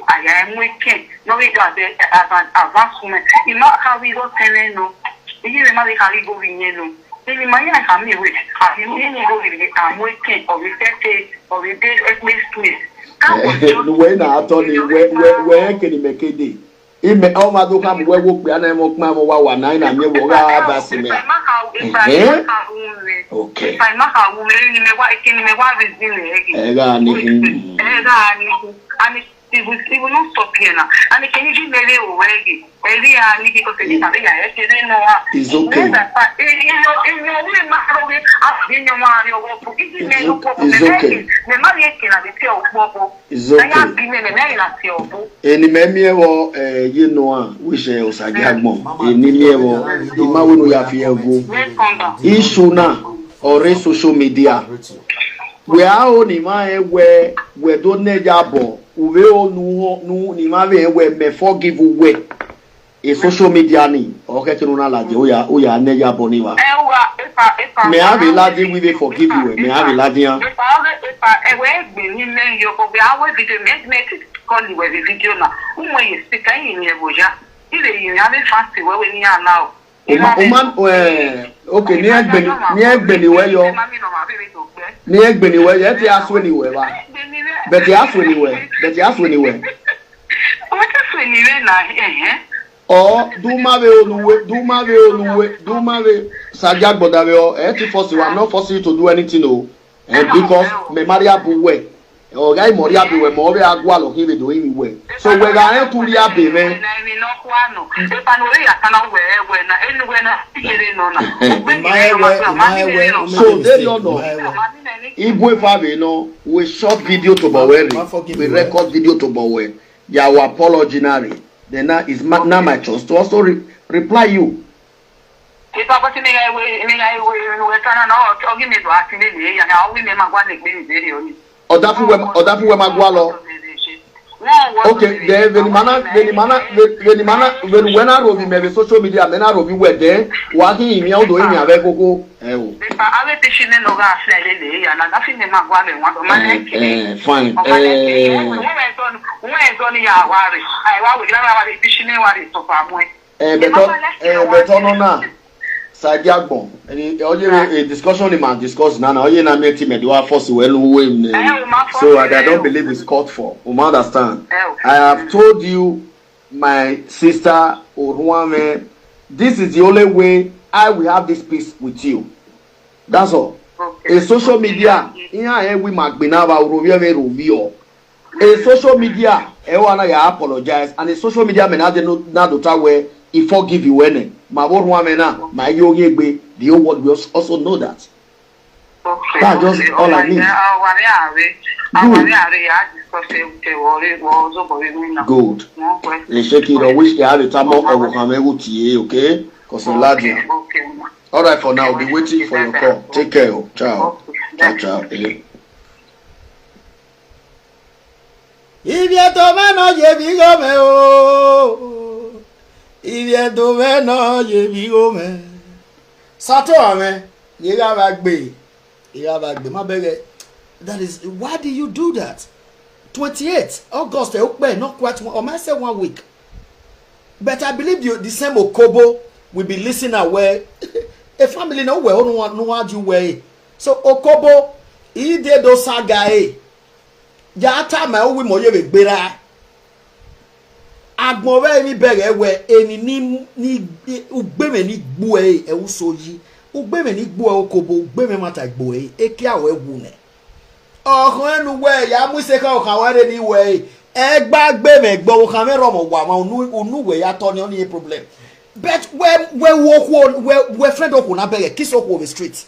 I am wicked. No we got the advance woman. You know how we go tell no. You remember how we go in no. Any money I have me with. I mean go with it. I'm wicked or we say or we did at least. No way na attorney where can you make a day? Ime o ma do kam we wo pe na mo kma mo wa 9 na me wo ga ba se me. Okay. If I ma ha wo me me wa ikini me wa reason egi. Ega ni. And it will not stop here now. And it can even be away. It's okay. Eni memie wo you know we share osagagmo. Eni miewo imawo no ya fi ego. Issue na or social media. We are only my where don't need jabo. We all know ni ma we me forgive we. A social media ni okay to na laje o ya ne jabo ni wa. Me have a lady we dey forgive you. Me have a lady an. If I we gbe ni men yo ko we awe video make call you we video na. Umo ye speak yin ye boja. Ile yin ave fancy we ni now. Okay, ni egbeni we yo. Ni egbeni we ye ti aso ni we ba. But you aso ni we. What aso ni we na Oh, do ma we sajagboda we o e ti force I'm not forcing you to do anything o. And because me marry abu we. O guy mori abu we mo we agwa lo he be do him we. So we ga en to ri abe me. So there you know. Igwe Fabi no we shot video to Baweri. We record video to Baweri. Ya apology nari. Then now is now my choice to also reply you. If I put in a way, we're trying to give me to ask me, and I'll be my one video. Or that we Magualo. Okay, then when I roll maybe social media, then I roll you were there, walking in your doing a go. I will be in no gas, and I'm nothing in my one. Fine. When only our worry, I will never be fishing what is so far away. But on Sagiagbon, and a discussion in my discuss now. You know, me team do I force well so I don't believe it's called for. You understand? I have told you, my sister Oruame, this is the only way I will have this peace with you. That's all. A social media, here we might be now about Romeo. A social media, I apologize, and a social media may not do where he forgive you any. My woman, my young the old world will also know that. That's just all I need. Good. They shake it. I wish they had a time of okay? Because all right, for now, be waiting for your call. Take care. Ciao. Ciao. If you don't ye be go me oh. If you don't ye be go me. Sato ame, ye ga bagbe. Ye ga bagbe. My beg. That is, why do you do that? 28 August, not quite one, or might say 1 week. But I believe you, the same Okobo will be listening where a family no where no one you way. So Okobo, he did those saga. Yata ma owi mo ye be gbera agbonwe mi bere we eni ni ugbeme ni gbo e usoji ugbeme ni gbo e Okobo ugbeme mata gbo e eki awe wu ne ohun enu we ya mu se ka o kan ware ni we e gbagbe me gbo o kan me romo wa ma unu we ya to ni only problem but we friend oku na bere kiss oku over street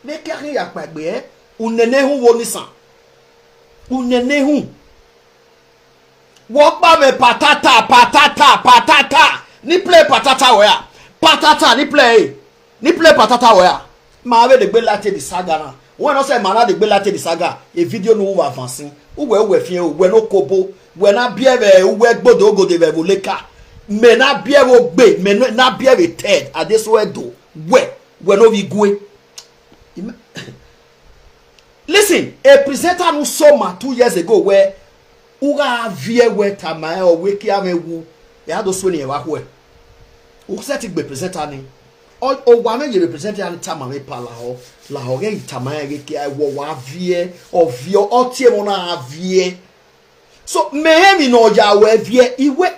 le kari ya pagbe e unene hu wo nisan unenehu wọ́pá me patata ni play patata where patata ni play patata where ma we de gbe lati di saga na wọ́n no say ma na de gbe lati di saga e video no wa avancing uwe fien uwe no kobo we na biere uwe gbodo ogode be boleka me na biere ogbe me na biere ted adeso edo we no vi gwe. Listen, a presenter no soma 2 years ago where uga vie we tamae or weki amewu e ado so ni e wa ho e u set be presenter ni o wa me ye presenter ni tamae pa la ho ge tamae ge ki ai wo wa vie o vie o tie mo na vie so mehemi no ja we vie iwe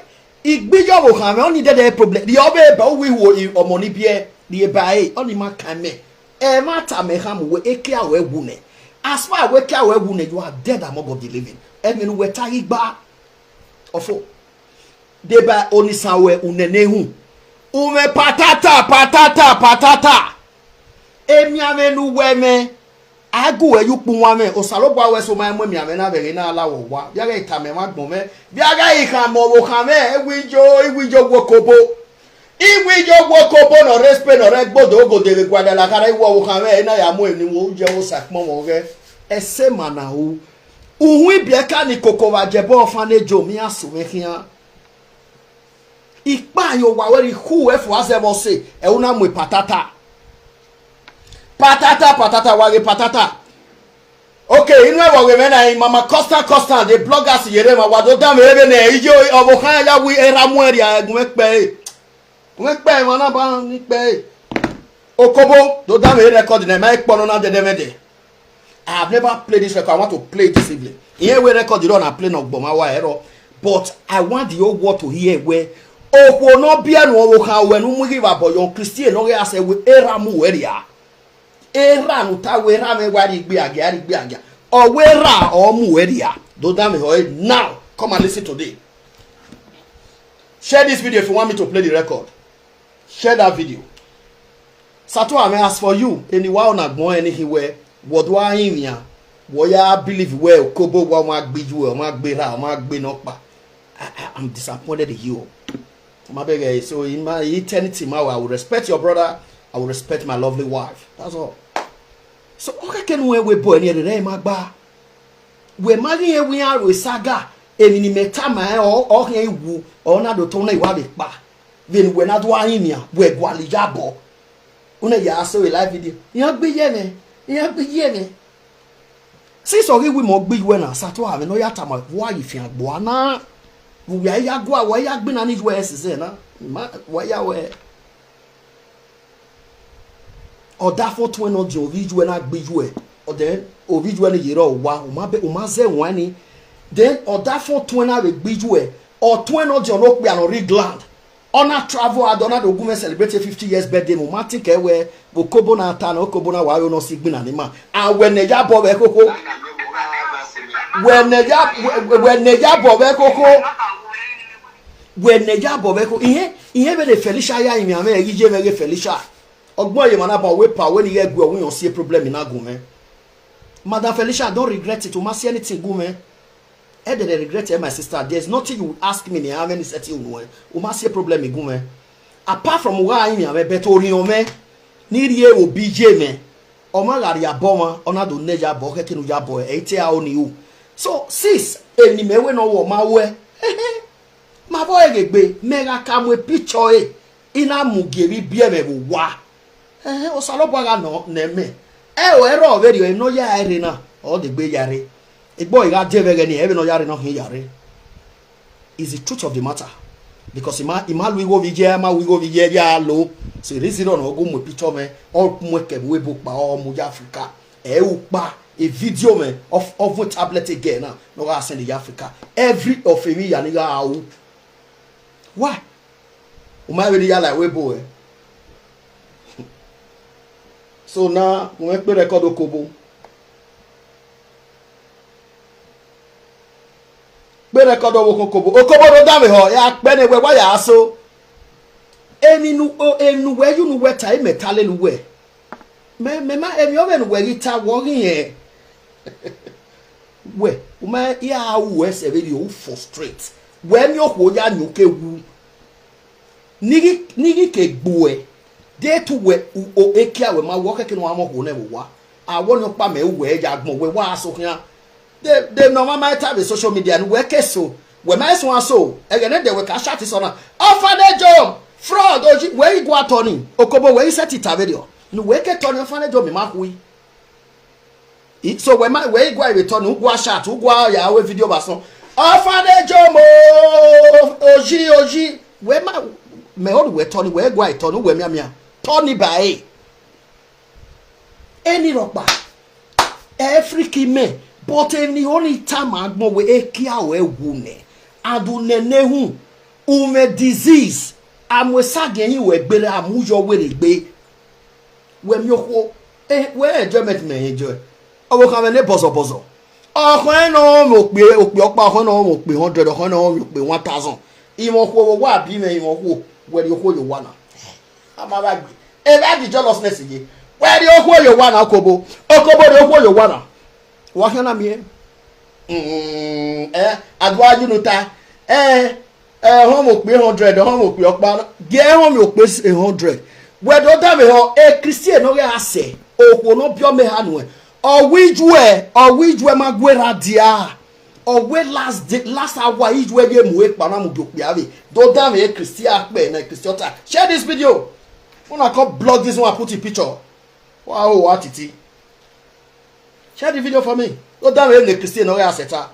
igbijo wo kan me oni de problem the obe ba we wo omoni bie the bae oni ma kan me e ma tamae ham we eki awe wu ne. As far as we can, you are dead among the living. I mean, we tagi ba ofo. Deba onisawe unenehu. Ume patata. Emi amenu weme. Agu we yupu wame. Osalobo we so ma emi amena bere na alawo wa. Biaga itame ma gbon me. Biaga ikamo wo kame. Iwijo wokobo. Iwijo wokobo no respect no regbodo ogode gwada la kara iwo kame na ya mo eni wo je wo sakmo mo ge. Ese mana o uhun bieka ni koko Ajebor fanejo mi asume kian ipa yo wa weri hu efu Ajebor se e una mu patata wage patata. Okay, inu e we mena mama Costa the bloggers yere ma wa do dam ebe na ijo obokan ya wi eramu area egun pe mo na ba ni pe Okobo do dam record na ma ipono na dedemede. I have never played this record. I want to play it this evening. Here we record you don't have play no Bomawa error. But I want the whole world to hear where will not be an overcome when we give up your Christian no ya say we eramu area. Era no ta we rame wadi biaga. Or we ra or mu area. Do damn it now. Come and listen today. Share this video if you want me to play the record. Share that video. Sato I may ask for you. Anyone not go anywhere. What do I in ya? What ya believe well? Kobo wa ma gbiju o ma gbera o ma gbe no pa. I'm disappointed in you. My beg, so in my eternity, I will respect your brother. I will respect my lovely wife. That's all. So okay, can we boy near the name Magba? We marry we are with saga. Emi ni metama or he wu or na do tona iwa be pa. Then we na do ahimia we gwali jabo. Una ya so a live video. Yan gbe ye me. Yan gbe ye me. Since we mo gbe we na sato ave no ya tama wa ifin agbo ana. We ya gwa wa ya gbe na ni we se na. Wa ya we. Or that for 20 no jo video na gbe we. Or then o video na yero wa o ma ze wani. Then or that for 20 we gbe or 20 no jo no pe an regland. On a travel adona do gume celebrate 50 years birthday mo matic ewe go kobo na ata na kobo na wa no sigbi na nima and when neja bo be koko when neja bo be koko ihe be the Felicia ya imi ame egi je be Felicia ogbon ye mana ba we pa when you go when you see a problem in agume Madam Felicia, don't regret it. You must see anything gume. I didn't regret it, my sister. There's nothing you ask me. How many set you know? You must see a problem in gume. Apart from why I am a better me, need ye will be me. Omagari ya bomber, ona do neja bo, hekinu ya boy, 8 hours you. So, sis, any me we no wo ma we. My boy gegbe, mega kamwe picture ina mugeri bie me wo wa. O salobo no neme. O ero very no ya ere na. O de gbe yare. E boy ga jeve ni e no yare no hin yare. Is the truth of the matter. Because ima we go vije ya lo. So reason no go mo picture me all mo ke we book pa o mo Africa. E u pa a video me of a tablet again now. No ga send the Africa. Every of me ya ni ga awu. Why? O ma we ya like we boy. So now we pe record okobo. Be record okobo. Okobo do da me ho ya pe ne we wa ya so. Enu we you no we time metale lu we. Me ma emi o be no we ta wo yen. We o ma ya wu e se video frustrate. We mi o ko ya nu ke wu. Nigi ke gbo de to we o ekia we ma wo ke no amo ko na we wa. Awon no pa me we ja gbon we wa so kan. They no mama type the social media and we ke so. We ma so again they we ka chat so na. Orphanage job. Fraud oji where you go attorney okobo where you set it video no we ke turn orphanage job me ma hui so where you go return who go chat who go ya we video bason orphanage job oji where ma me all we turn where go turn where me turn by any roba every kime but any only time agbo we ekia we wune adunene hu ume disease amwesage yin we gbere amuyo we regbe we mi okwo we enjoyment me enjoy owo kan me ne bozo okun no mo pe opa okun no mo pe 100 okun no mo pe 1000 imo kwo wa bi me imo kwo we ri okwo yo wa na amaba gbe e ba di jealousness ye we ri okwo yo wa na okobo ri okwo yo wa na wa kan na mi adwa junuta home mo pe 100 home mo pe opa ge home mo pe 100 we do da me ho e Christian no ga ase okwo no bio me ha no o wijwe magwera dia o we last hour ijwe ge mu e pa na mu dope ave do da me Christian pe na Christian ta share this video una come blog this one put in picture wow Atiti share the video for me do da me Christian no ga ase ta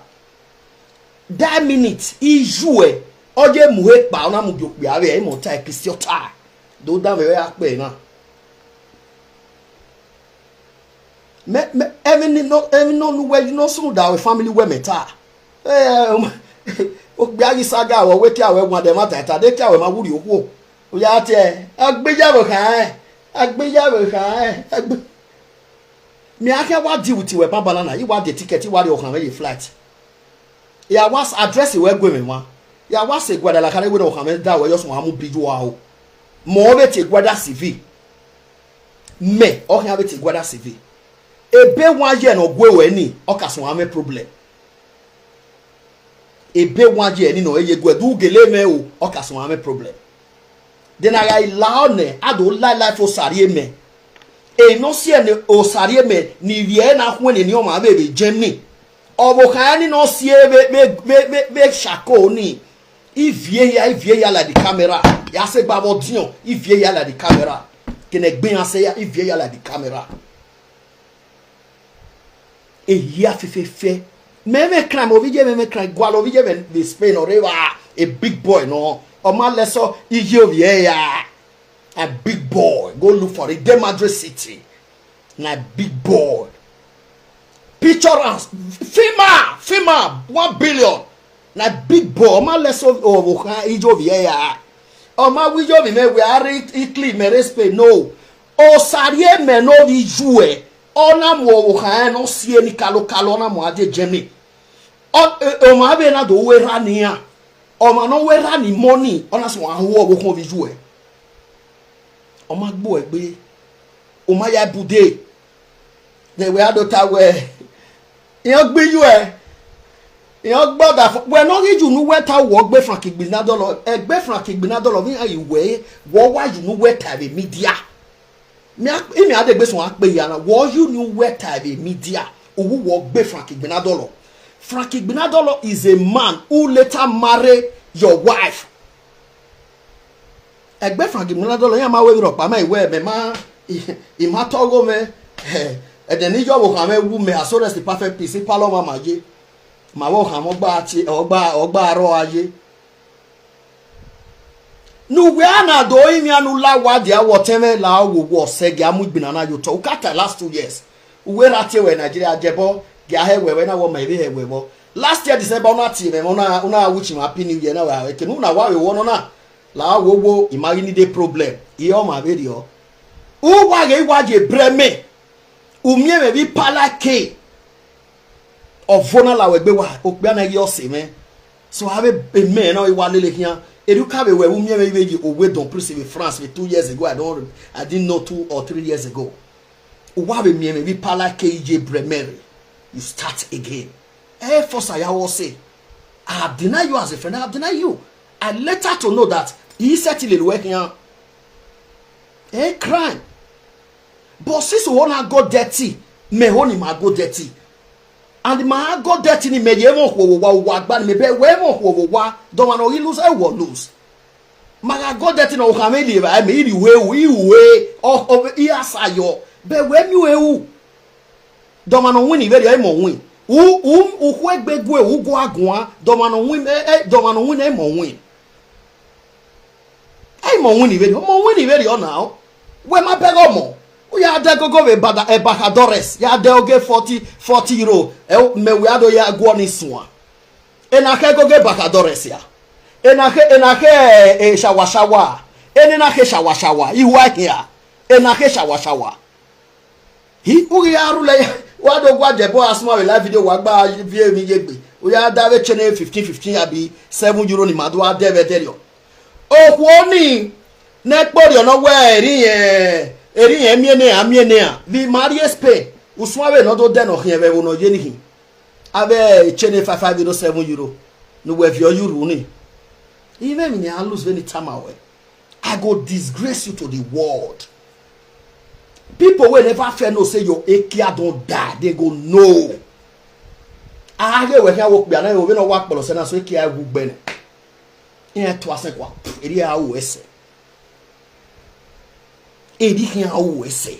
that minute ijwe oje muhe pa ona mu jope are e mo ta Christian ta do da me ya pe na me even no we you know so that we family we meta o gbe ayi saga wo we ti awe wan de ma ta de ti awe ma wuri oku o ya te agbejawo kan mi ake wa di with we baba na yi wa the ticket yi wa de okan we flight ya was address we gwe me wa ya was e gwada la kare we do kan da we yoso amu biju wa o mo be ti gwada CV me o kan be ti gwada CV ebe wan ye no gwe we ni o ka so ame problem ebe wan ye ni no eye gwe du gele me o ka so ame problem then I laone ado life osari me e no sie ne osari me ni wie na hwene ni o ma be Germany obo kan ni no sie be shako ni ivie ya la di camera ya se gba bo dion ivie ya la di camera kene gbe ase ya ivie ya la di camera e ya fe meme crime ovije meme crime gwalo ovije be Spain or a big boy no o ma leso ije ovie ya a big boy go look for it dem Madrid City na big boy picture us FEMA 1 billion na big boy ma leso o ka ije ovie ya o ma wijo mi me we are Italy me respect no o sarie me no vi joue ona mo wo kan no sie ni kalo na mo ade Germany o ma be na do we rania o ma no we rani money ona so aho wo kan vi joue o ma gbo egbe o ma ya bude de we adota we yan gbe you yan gboda we no ri ju nu we ta wo gbe frank igbinadolo egbe frank igbinadolo vi iwe wo wa ju nu we ta be media me ade gbe so ape ya na wo you nu we ta be media owu wo gbe frank igbinadolo. Frank Igbinadolo is a man who later married your wife. Egbe Frank Igbinadolo yan ma we ro pa ma iwe me ma ima togo me edeni jo wo kan me wu me as the perfect peace palo mama je ma wo kan mo gba ti ogba aro aye nu we ana do imi anu la wa dia whatever la wo sege amu Igbinana yo to ukata last 2 years we rate we Nigeria Ajebor dia hewe na wo ma ebe hewe bo last year December na ti me una wish me happy new year na wa ke nu na wa we wo na la wo imagine the problem e o ma be dio u wa ge breme umie me bi palake ovona la we gbe wa ogbe na ye ose me so have a me na wa lele hian eduka be we umie me bi owe don price in France 2 years ago I didn't know 2 or 3 years ago wa be me bi palake ije bremere you start again. First I will say, I have denied you as a friend. I have denied you. I later to know that he certainly working on a crime. But since one go dirty, me honey ma go dirty, and ma go dirty ni me yemo wa gba ni me be we mo wa don't want to lose. I will lose. Ma go dirty no ka me live. I me the way of iasayo. Be we mi we domano win very I mo win ukwegbe ugo agun domano win e mo win I mo win very on now we ma beg mo we ya de go be bada embassadores ya de oge 40 euro me we ado ya go ni soa e na ke go ge embassadores ya e na ke shawa e na ke shawa iwa here e na ke shawa hi u ya rule wado gwa Ajebor asma we live video wa gba vie mi yegbe o ya dawe channel 15 abi 7 euro ni madu adebe telio okwo ni ne pori ona we eri yen miene a vi marie Spain uswa we no do den o hien be wo no je ni hin abe channel 5 euro 7 euro no we vio euro ni even me I lose any time away I go disgrace you to the world. People will never fair no say your ekia don't die. They go no. I hear we here work be na we no work polo say na so ekia wu gbe ne. Yen to asen kwa. Eri a wo ese. Eri hin a wo ese.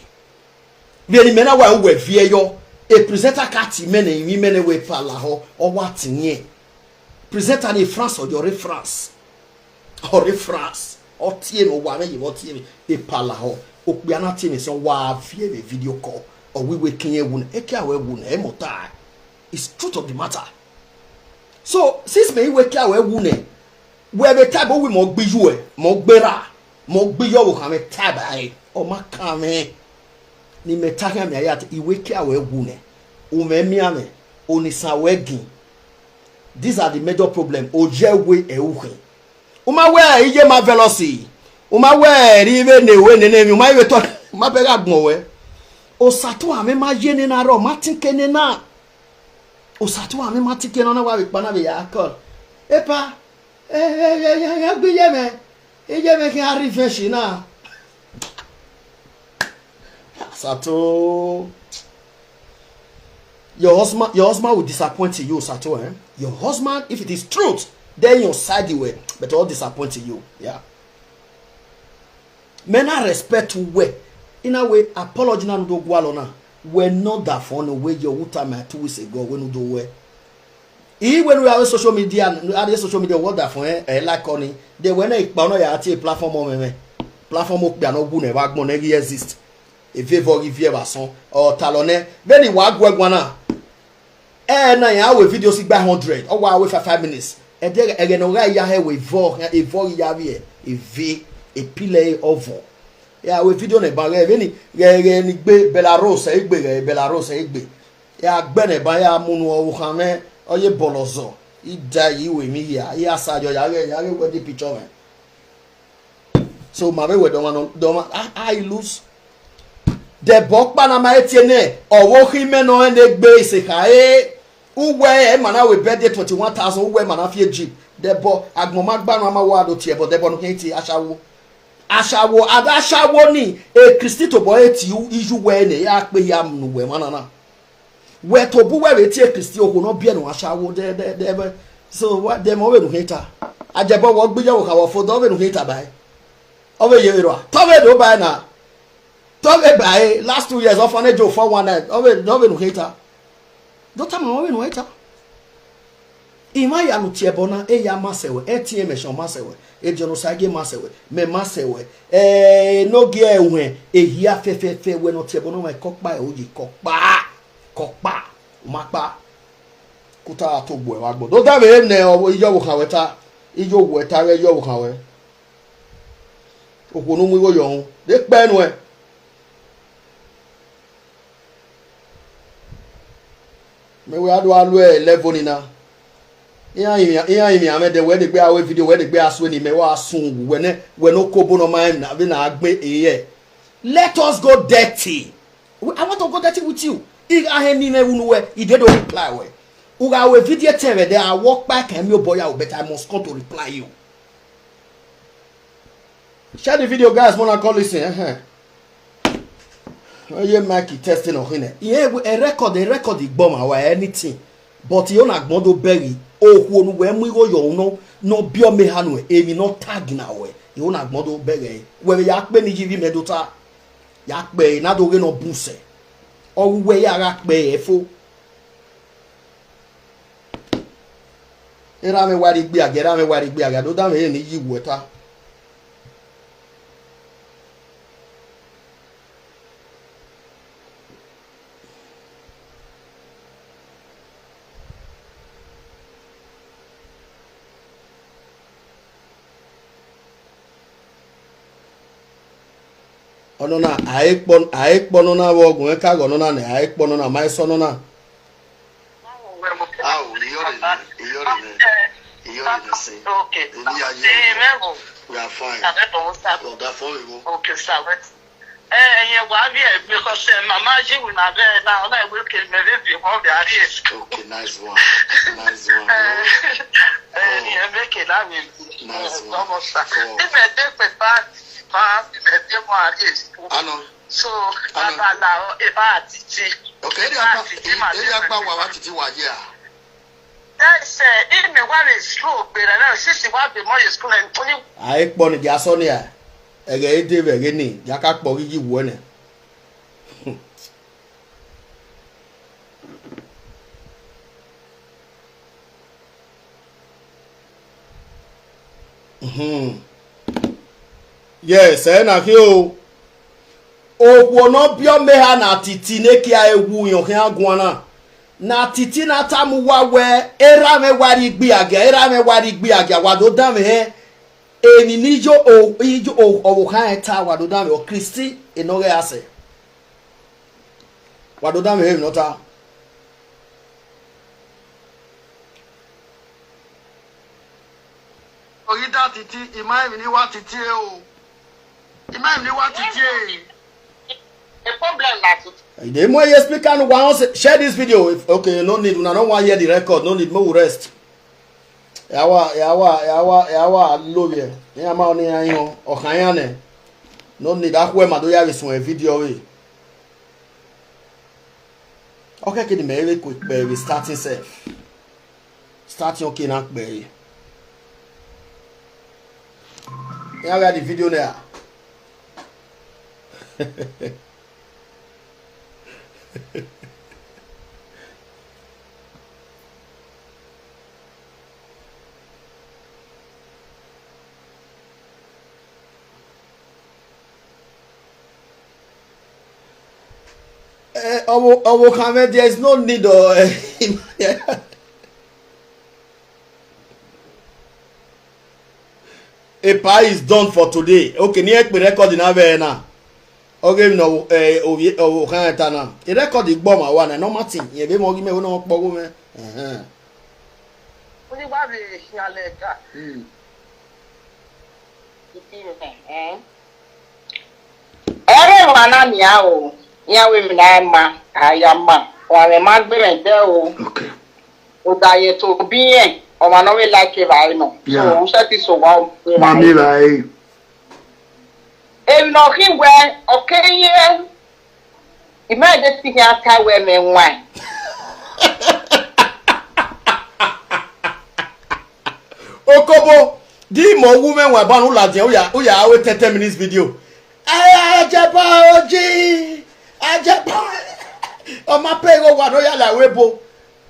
Be ni mena wa wo vie yo. E presenter kati mena mi mena we pala ho o wat nye. Presenter ni France or your France. Or France. O tie no wa me ye o tie me e pala ho. Okbiana team so wa fear the video call or we waking a wound eka we wound emota. It's truth of the matter. So since me wake we wound we be type we mo gbe you e mo gbera mo gbe yo wo kan me type ai o ma kan me ni me taka me ayat I wake we wound o me mi ame oni san wegin. These are the major problem oje we e uhin o ma we ije ma velocity uma we rive ne we ne mi uma we to ma be ga gbon we o sato ame ma ye ni na ro ma tinke ni na o sato ame ma tinke na wa we pa na be ya ko epa ya gbe ye me Ije making a revenge now. Sato. Your husband will disappoint you, Sato. Your husband, if it is truth, then your side the way, but all disappointing you. Yeah. Men are respect to way. In a way, apology na do gwalona. We're not that for no way your water my 2 weeks ago when you do way. Even when we have social media, what that for like on it, they when I no ya ati platform platform be no good never go exist. If ever if you ever son or talone, then you walk na. Na ya we video si by 100 or wa we for 5 minutes. E dey again o ga ya he we vo ya be a pillar over. Ya we video ne ba re ni gbe Belarus egbe. Ya gbe ne ba ya munu o kan me oye bolozo. Ida yi we mi ya sajo ya we the picture man. So my we don't I lose. The bokpa na ma etiene owo hime no egbe ise ka uwe mana we birthday 21,000 uwe mana fie jeep. The bo agboma gba no ma wa do tie but the bo no kenti ashawo adashawo ni e Christi to boy eti iju we ne ya pe ya nu we mana na we to bu we ti e Christi o ko no bia no ashawo de so what them we no hater Ajebor wo gbeje wo ka wo fo do we no hater bai o we ye ro to we do bai na to we bai last 2 years orphanage 419 o we no hater do ta mo we no hater ima ya no tiebona e ya masewe etie mehon masewe e genocide masewe me masewe no gi ehwe ehia fefefe we no tiebona ma kokpa e oji kokpa mapa kuta to gbo e wa gbo do da be ne o ijo wo kan weta ijo wo eta re ijo wo kan we okunu mu iwo yo de pe nu e me we adu alu e level ni na ame de we de gbe awe video we de gbe aso ni me wa sun we no kobo no man na be na agbe eye. Let us go dirty. I want to go dirty with you. I aheni me unu we I dey do reply we. Uga we video tell there I walk back and your boy but I must come to reply you. Share the video guys wanna call listen you make testing on here. Yeah, a record igboma or anything. But you na gbodo berry ohu onu we mu yo no bio me hanu e no tag na we you na gbodo berry we ya pe ni jivi medota ya pe na do re no buse o we ya ra pe efo era me wari gbe aga do da me ni yi wota ono na aikpon na wogun e ka go no na ne aikpon na mai so no na Okay. We are fine. Okay, sir. Because Mama G will not be now. I will kill me if all the ideas. Okay, nice one. Make it that will nice one. If I take my part, so if I Atiti. Okay, they are about Atiti wa here. That's in me one is school, but I know 61 be more school and 20. I pon the asonia. Ege ide be gini, jaka po gigi wo ne. Yes, na ki o. Okwo no bio me ha na Atiti ne ki a ewu yan kan agun na. Na Atiti na tamu wa we era me wari gbi aga wado dan me he eni nijo o kan eta wado dan me o Christi enore ase wado dan me he no ta o ida Atiti imam ni wa Atiti o imam ni wa Atiti The problem that the more you speak and one share this video. Okay, no need. I don't want to hear the record. No need more rest. yawa lobie. Ya ma oni ayo okanya ne. No need akwe ma do ya resun e video we. Okay, ke di me quick be starting self. Starting okay na be. Ya ga the video there. There is no need of a pie is done for today. Okay, near the record in Avena. Okay, no, oh, Canatana. A record is bomb. I want a normal thing. You be more give me no problem. Everyone, meow. Yeah, we ma, I am ma, or a man be and there. Okay. Would I to be or man only like if I know. Yeah. So, that is so well. Mommy, like. If no, he went, okay, yeah. Imagine speaking after women wine. Okobo, the more women were born who lad, we are 30 minutes video. Ajebor oji. Ajebor. O ma pe go wa no ya la webo.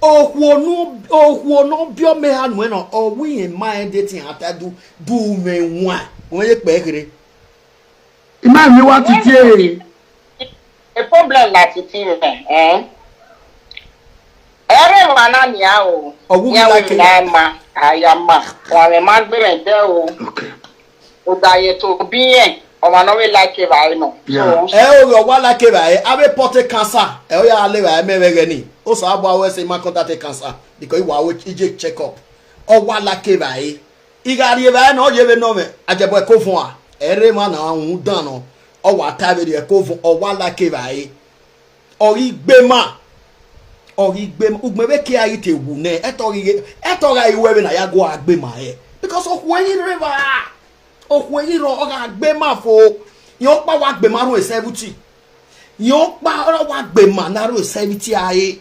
Ohwo no bio me hanu e no o wi en mind dating atadu do umenwan. Won ye pe kire. Imagine you want to tell. A problem that it is, everyone on the hour. I am ma, or a man be and there. Okay. Would I to be or man only like if I know. Yeah. Oh, what like I have a potted cancer. Oh, yeah, I live. I may any. Also, I always say my contact cancer because you are with check up. Oh, what like I got you, no, you ever know me. Ajebor Kofua. Every man who done or what time you go or what like I or he bema or he bema maybe carry it wune etori wearing I go agbema because of when you river of when you ro agbema for your pa wa gbema ro 70 your pa wa gbema na ro 70 aye.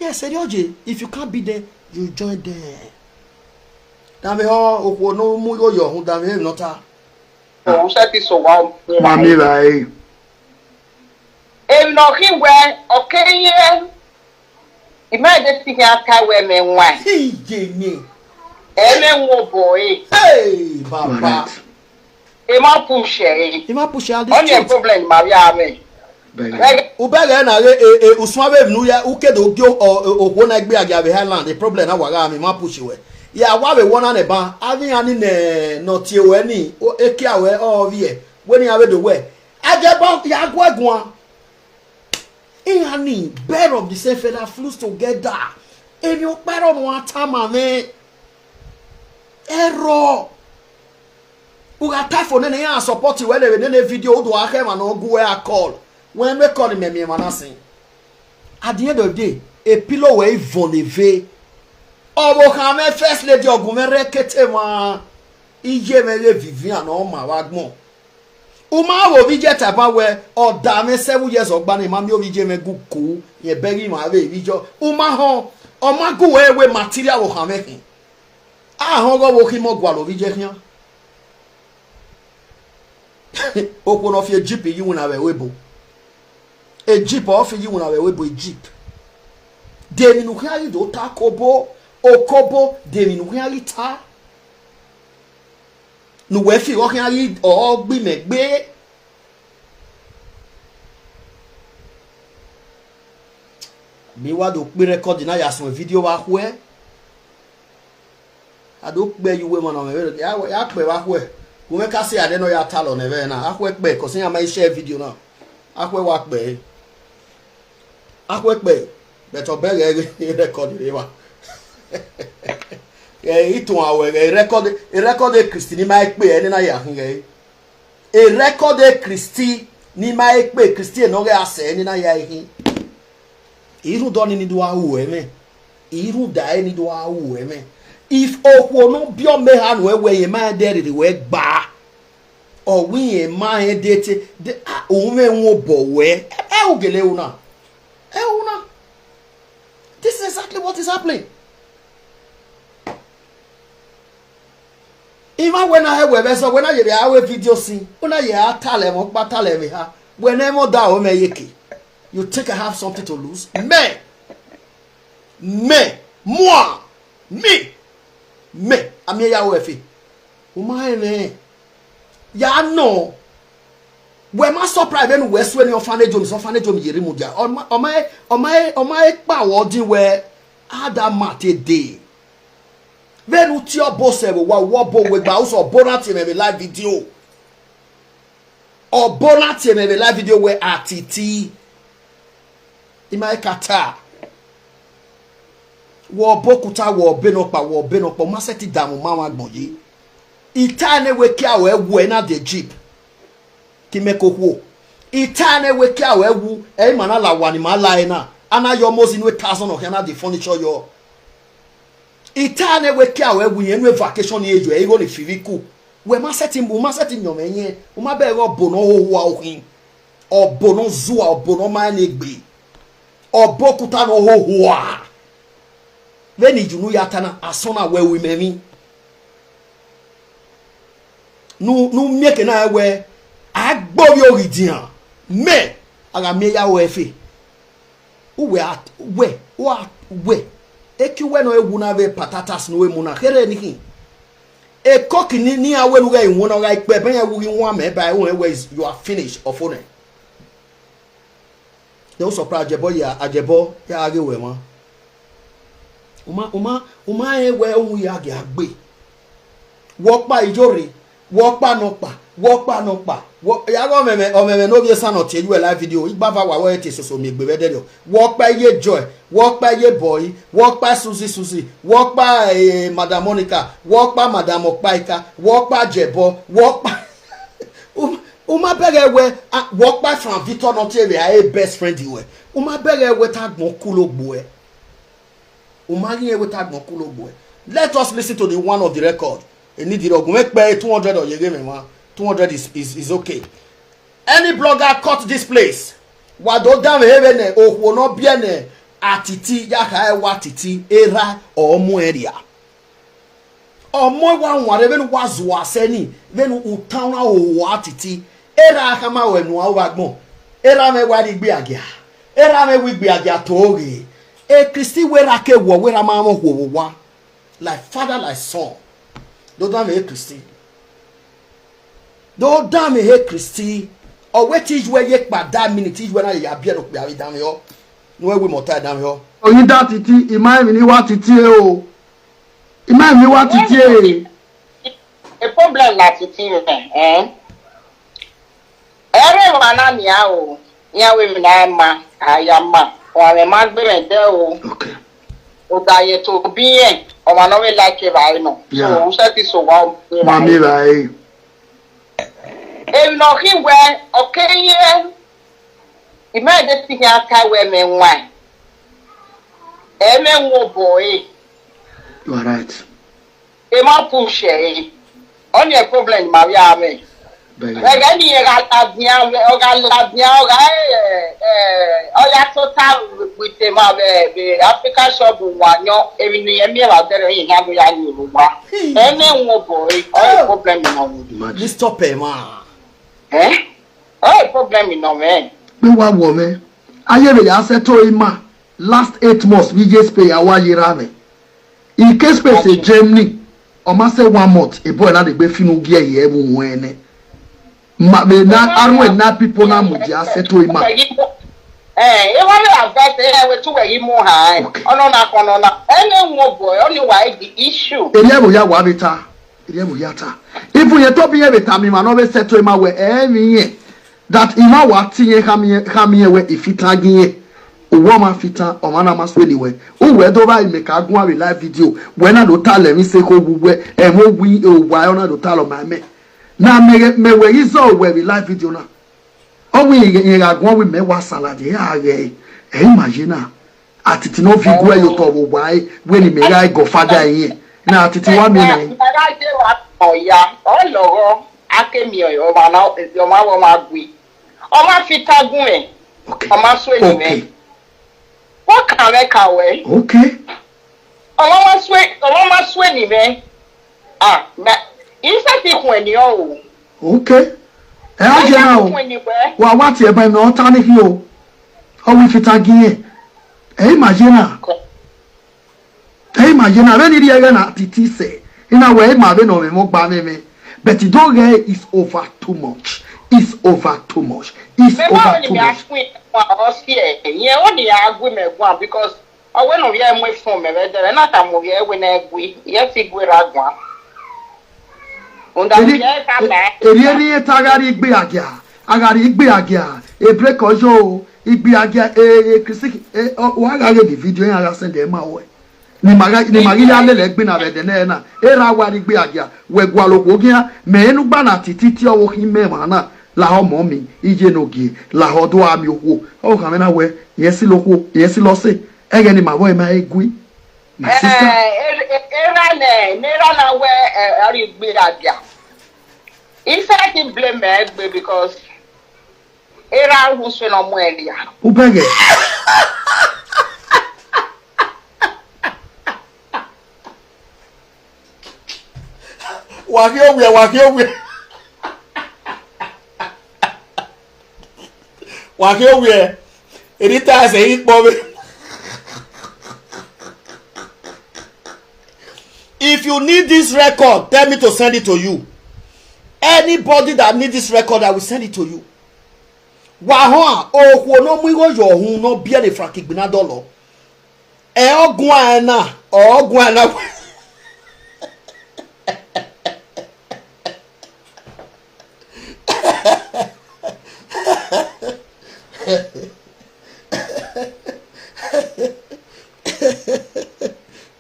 Yes, Serioje, if you can't be there you join there. Dame ho okwo no mu yo yo hu dame nota. Oh, that is so well. Mommy, like. If no, he went, okay, yeah. Imagine speaking after women wine. Hey, Jamie. Every boy. Hey, Papa. Ima push it. Ima push out this. Only problem, Maria me. Ubele na uswabe nu ya ukedo gyo ogwo na gbe agave Highland. The problem na waga me ma push we. Ya wabe wona ne ba avi ani ne no tie we ni eki awe o vie we ni awe do we Ajebor ya gwagun ani bird of the same feather flows together emi o paro no atama me error uga typho ne ya support we ne video do aka ma no go we a call when we call me manasin at the end of the day a pillow we voneve obo kan me first lady ogun me rekete ma iye me le Vivian o ma wa gbon o ma wo bi je taba we o da me 7 years ogba ni ma mi o bi je me guku ye beri ma we bi jo o ma ho o ma gu we material wo kan me kin a ho go wo ki mo gwa lo bi je kian o ko no fi jeep yi wona we webo e jeep o fi yi wona we webo e jeep de mi nu kan do ta kobo okobo de mi nu kan ta nu we fi o kan ri o gbi me gbe mi wa do pe record na ya sun video wa hu e ado pe yu we mo na me ya pe wa hu e ko me ka se ade no ya ta lo ne be na ahwe pe ko se ya ma share video na ahwe wa pe beto be record re wa itu awe record Christi ni ma pe eni na ya hin record Christi ni ma pe Christi no re ase eni na ya hin iru do ni do awu eme iru da eni do awu eme if okwo no bio me ha no we ye man there the we gba or we ye man date the umenwo bo we e ogele una this is exactly what is happening. Even when I have so when I hear video see when I hear talem ha whenever that iye-eki you think I have something to lose me I'm here yawefi umaene ya no we ma surprise when we swe ni orphanage home yeri mu dia o my pa wodi we ada mate day when uti obose we wa bo we gba so bonati me live video or bonati me live video we Atiti imai kata wo bokuta wo benokpa ma seti damu ma wa gbon yi itane we kia we wu na the jeep ki mekokwo itane we kia we wu e mana la wani ma la na ana yo mozi no 1000 of na the furniture yo itane we kia we wu yen we vacation ejo e go ni firiku we ma seti nyomenye o ma be ro bono ho wa ohin obono zuwa obono ma na egbe obokuta no ho wa veni junu yatana asona we memi nu mieke na we agbobi oridian me aga me ya we fe we eki we no ewu na be patatas no we mu na here ni e koki ni awe lu ga iwon na ga ipe ben ya wu won me by won we you are finished of one they surprise Ajebor ya age we ma uma ewe ohun ya ge agbe wopa ijore wopa nopa ya go meme no be san oti eju live video igba va wa we ti soso mi gbe de wopa ye joy wopa ye boy wopa susi wopa madam Monica wopa madam Opaika wopa Ajebor wopa uma bere we wopa from Victor not e best friend we uma bere we ta gbon kulogbo e let us listen to the one of the record. Need the 200 or you give me 200 is okay. Any blogger cut this place. Wado dam hevene o no biene Atiti ya ka e watiti era or mo area. O mo wan ware ben wazo aseni ben utan na o Atiti era kama we no awagbon. Era me wadi gbe agia. Era me wi gbe agia Tori. A Christy where I can where a mama who like father, like son. Don't damn me, Christy. Don't damn me, Christy. Or wait, teach where you but that minute teach when I appear to be damn you. No, we more tired damn you. Oh, you that it, imagine me what it is. Imagine me what it is. A problem like it is, eh? Everyone on yao, yawe na ayama. Or man be there okay. O die to be or man no like it I know. So set is so wow. Mami vai. E no him where okay yeah. Immediately aka we umenwan. Wo boy. You are right. E ma push e. On your problem Maria me. Total with the African shop one yo every near me out there in Yabu. Boy, problem no stop him, man. Eh? Oh, problem in no man. Me one woman. I hear the answer to him last 8 months we just pay our year. In case space Germany or master 1 month a boy not the befinu gear here when ma be na arwe na people na muji aseto ima e wale advice we to we mu high ono na any wo boy only why the issue eliabo ya wa beta eliabo ya ta if you to be beta me ma no be seto ima we emi that ima wa tinye kamiye we ifita giye owo ma fita o ma na ma sweli we o we do ba make agun awe live video we na do tell me say ko gugwe e mo wi o wa na do tell ma me na me we izo we live video na o we yin agun we me wa salad ya re imagine Atiti no video you to bo why when me guy go father yin na Atiti wa mi na. Ajebor oya olowo akemi oyo ma na yo ma wo ma gbe. O ma fi tagun e. Okay. O ma so eni me. What can I kawe? Okay. O ma so eni me. Ah, na insa ti kun eni o. Okay. Aje na o. Wa wati e ba mi o ta ni hi o. O wi fi tagin e. Imagine. Imagine when you hear na Atiti say, in a way, my no me mo gba me. But the dog is over too much. It's over too much. It's over too much. Yeah, only agree me one because I went on here my phone me there not am here when I agree. Yes, we ragwa. Onda here ka ba. Eri tagari igbe agia. Agari igbe agia. Aproko jo igbe agia Christy wa ga the video yan ara send dem awe. Ni magi ya lele gbe na be de na era wa igbe agia we gwa lokwo gia me enu gba na Atiti ti owo hin me ma na la ho mo mi ije nogi la ho do ami okwo o ka me na we yesi lokwo yesi lo se ege ni ma boy ma egui my sister era na we ari igbe agia. If I can blame me because era who's no more earlier. Who beg it? Wakio Edita say it, Bobby. If you need this record, tell me to send it to you. Anybody that need this record, I will send it to you. Wahon o no mu yo hun no bia le frank gbina dolo. E ogun ana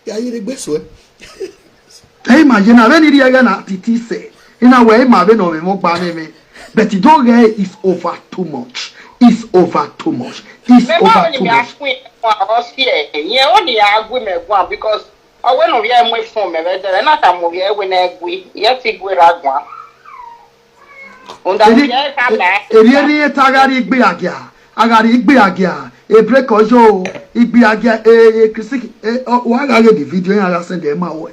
Ya yire gbeso. Hey imagine when you hear na Atiti say in a way, my no me but the dog is over too much. It's over too much. It's over too much. Yeah, only agree me one because I went on here my phone me there not am here when I agree. Yes, we ragwa. Onda here ka ba. Eri tagari igbe agia. Agari igbe agia. Aproko jo igbe agia Christy wa ga the video yan ara send dem awe.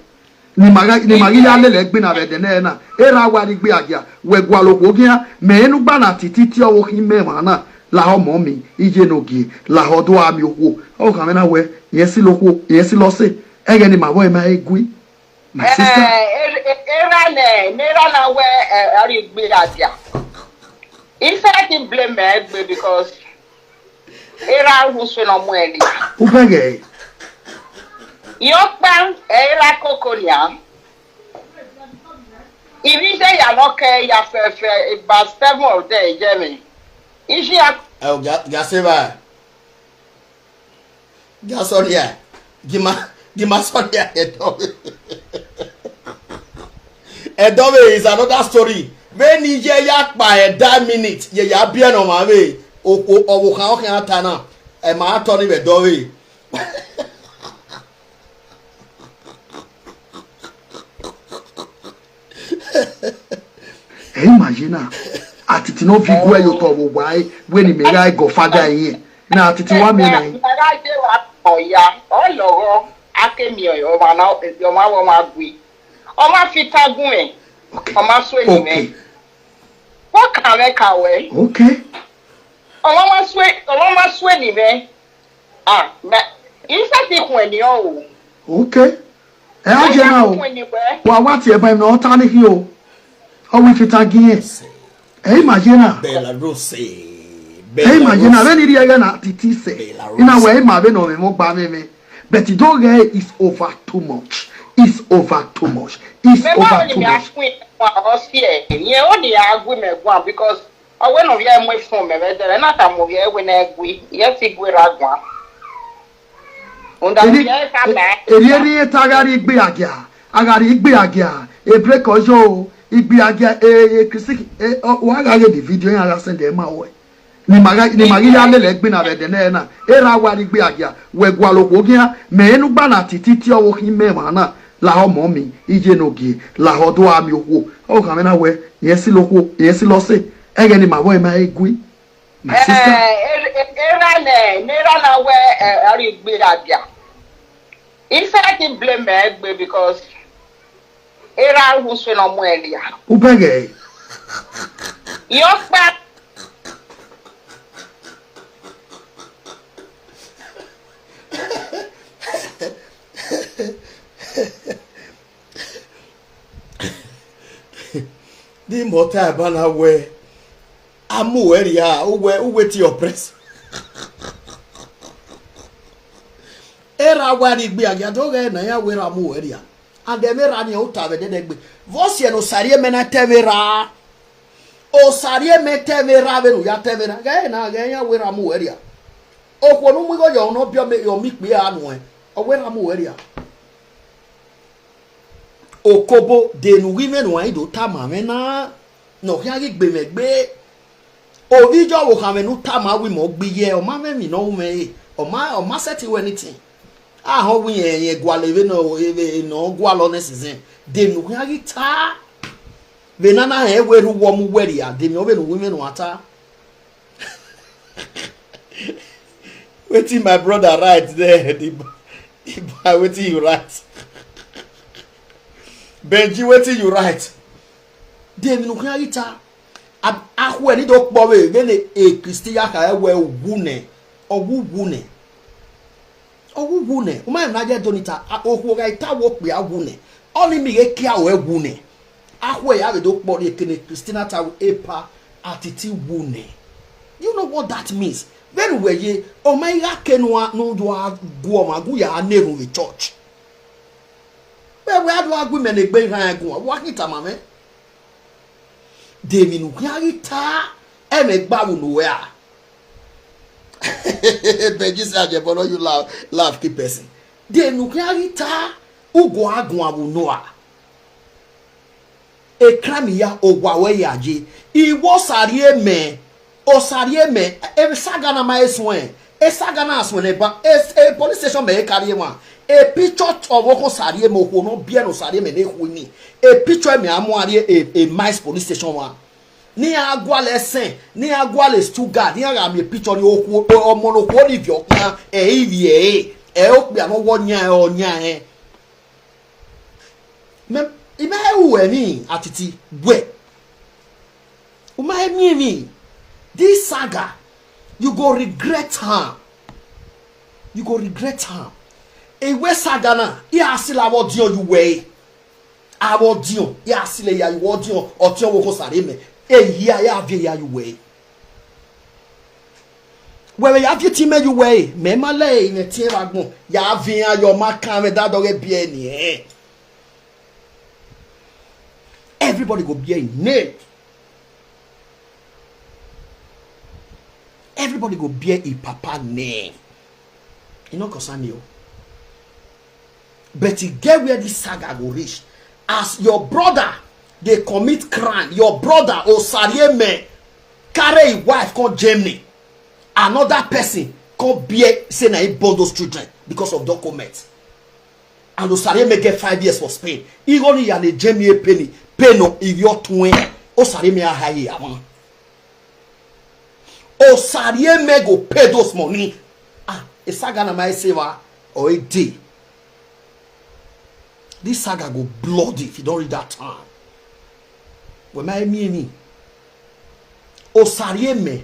Ni magi ya lele gbe na be de na era wa ri gbe agia we gwa lokwo gia me enu gba na Atiti ti owo hin me ma na la ho mo mi ije nogi la ho do ami okwo o ka me na we yesi lokwo yesi lo se ege ni ma boy ma egui my sister era na we ari gbe agia. If I can blame me because era who's no more earlier. Who beg Yokban era kokonia. If you say you're okay, you're about 7 of day, Jeremy. Is she a oh gaseba. Gasolia. Gima sonia Edobe is another story. When you yak by a damn minute, ye ya bien on my way. O how can atana? A man turning a doorway. Imagine Atiti no fi gwa yo to why when he may go father here. Na Atiti wa me na. Oya olowo akemi oyo ma na yo ma wo ma gbe. O ma fi tagun e. O ma so eni me. What can I kawe? Okay. O ma so eni me. Ah, na insa ti kun eni o. Okay. Aje na o. Wa wati e ba mi o ta ni hi o. O wi fi tagin e. Imagine. Bella Rose. Imagine when you hear na Atiti say in a way, my no me mo gba me. But the dog is over too much. It's over too much. It's over too much. Yeah, only agree me one because I went on here my phone me there not am here when I agree. Yes, we ragwa. Onda here ka ba. Eri tagari igbe agia. Agari igbe agia. Aproko jo igbe agia Christy wa ga the video yan ara send dem awe. Ni magi ya lele gbe na be de na era wa ri gbe agia we gwa lokwo gia me enu gba na Atiti ti owo hin me ma na la ho mommy ije no gi la ho do ami owo o ka me na we yen si lo se ege ni ma boy ma egui my sister era na we ari gbe abia in fact I blame me because era who swing on mo elia ubege yo pa the mota bana we amu area uwe ti oppress era wani gbe aga doge na ya we amu area and dem era ni o ta be de gbe vosie no sare me na tevera o sare me tevera be no ya tevera ga na ga ya we amu area okwo no mu go yo no bio me yo mi pe anu e o we amu area okobo denu women wa ido tama me na no ya gbe megbe ovijo wo kan me nu tama wi mo gbe ye o ma me mi no me o ma set you anything ho wi yen gwaleve no eve no gwalo ne season denu ya gita be na na he weru wo mu weri a denu o be no women wa ta wetin my brother right there the wetin you right Benji, wetin you write? Dem no kan ita ahwo ani do po we ne e Christian ka e we wune owuwune o ma na je donita ohwo ga ita wo pe awune oni mi ge kia o ewune ahwo ya be do po re kene Christian ta epa Atiti wune. You know what that means? Very well ye o ma ya kenwa no do agu ma gu ya neru the church. We had women a big hang walking to mamma. They mean, Yarita, and make babu nowhere. Benji Ajebor, you laugh, keep person. They look Yarita, Ugo Agua Noa. A cramia o Wawayaji, he was a me, or Sarie me, every sagana my swan, a saganas when a police station may carry one. A picture of Oko Sarie mo no bia no Sarie me ne huni. A picture me amoare a mice police station one. Ni agwa lesen, ni agwa le Stuttgart, ni aga me picture ni oku omo ko ni vio kan ivie e okbia no wonya onya me ima hu eni Atiti we. Uma mi this saga you go regret her. You go regret her. Ewe sagana ya asila wodio you way awodio ya asile ya wodio otio wo ko sare me ehia ya avie ya you way wewe ya avie ti me you way me male ne tie wagbon ya avie ayo maka me dadore bia ni everybody go bia in name, everybody go bia a papa name, you know concern you. But you get where this saga will reach. As your brother, they commit crime. Your brother, Osarie me, carry a wife called Germany. Another person called Bie, say na he born those children because of documents. And Osarie me get 5 years for Spain. He only had a Germany penny no if you're twin. Osarie me a high amount. Osarie me go pay those money. A saga na my saver or a day. This saga go bloody if you don't read that time. When my meaning, Osarie me,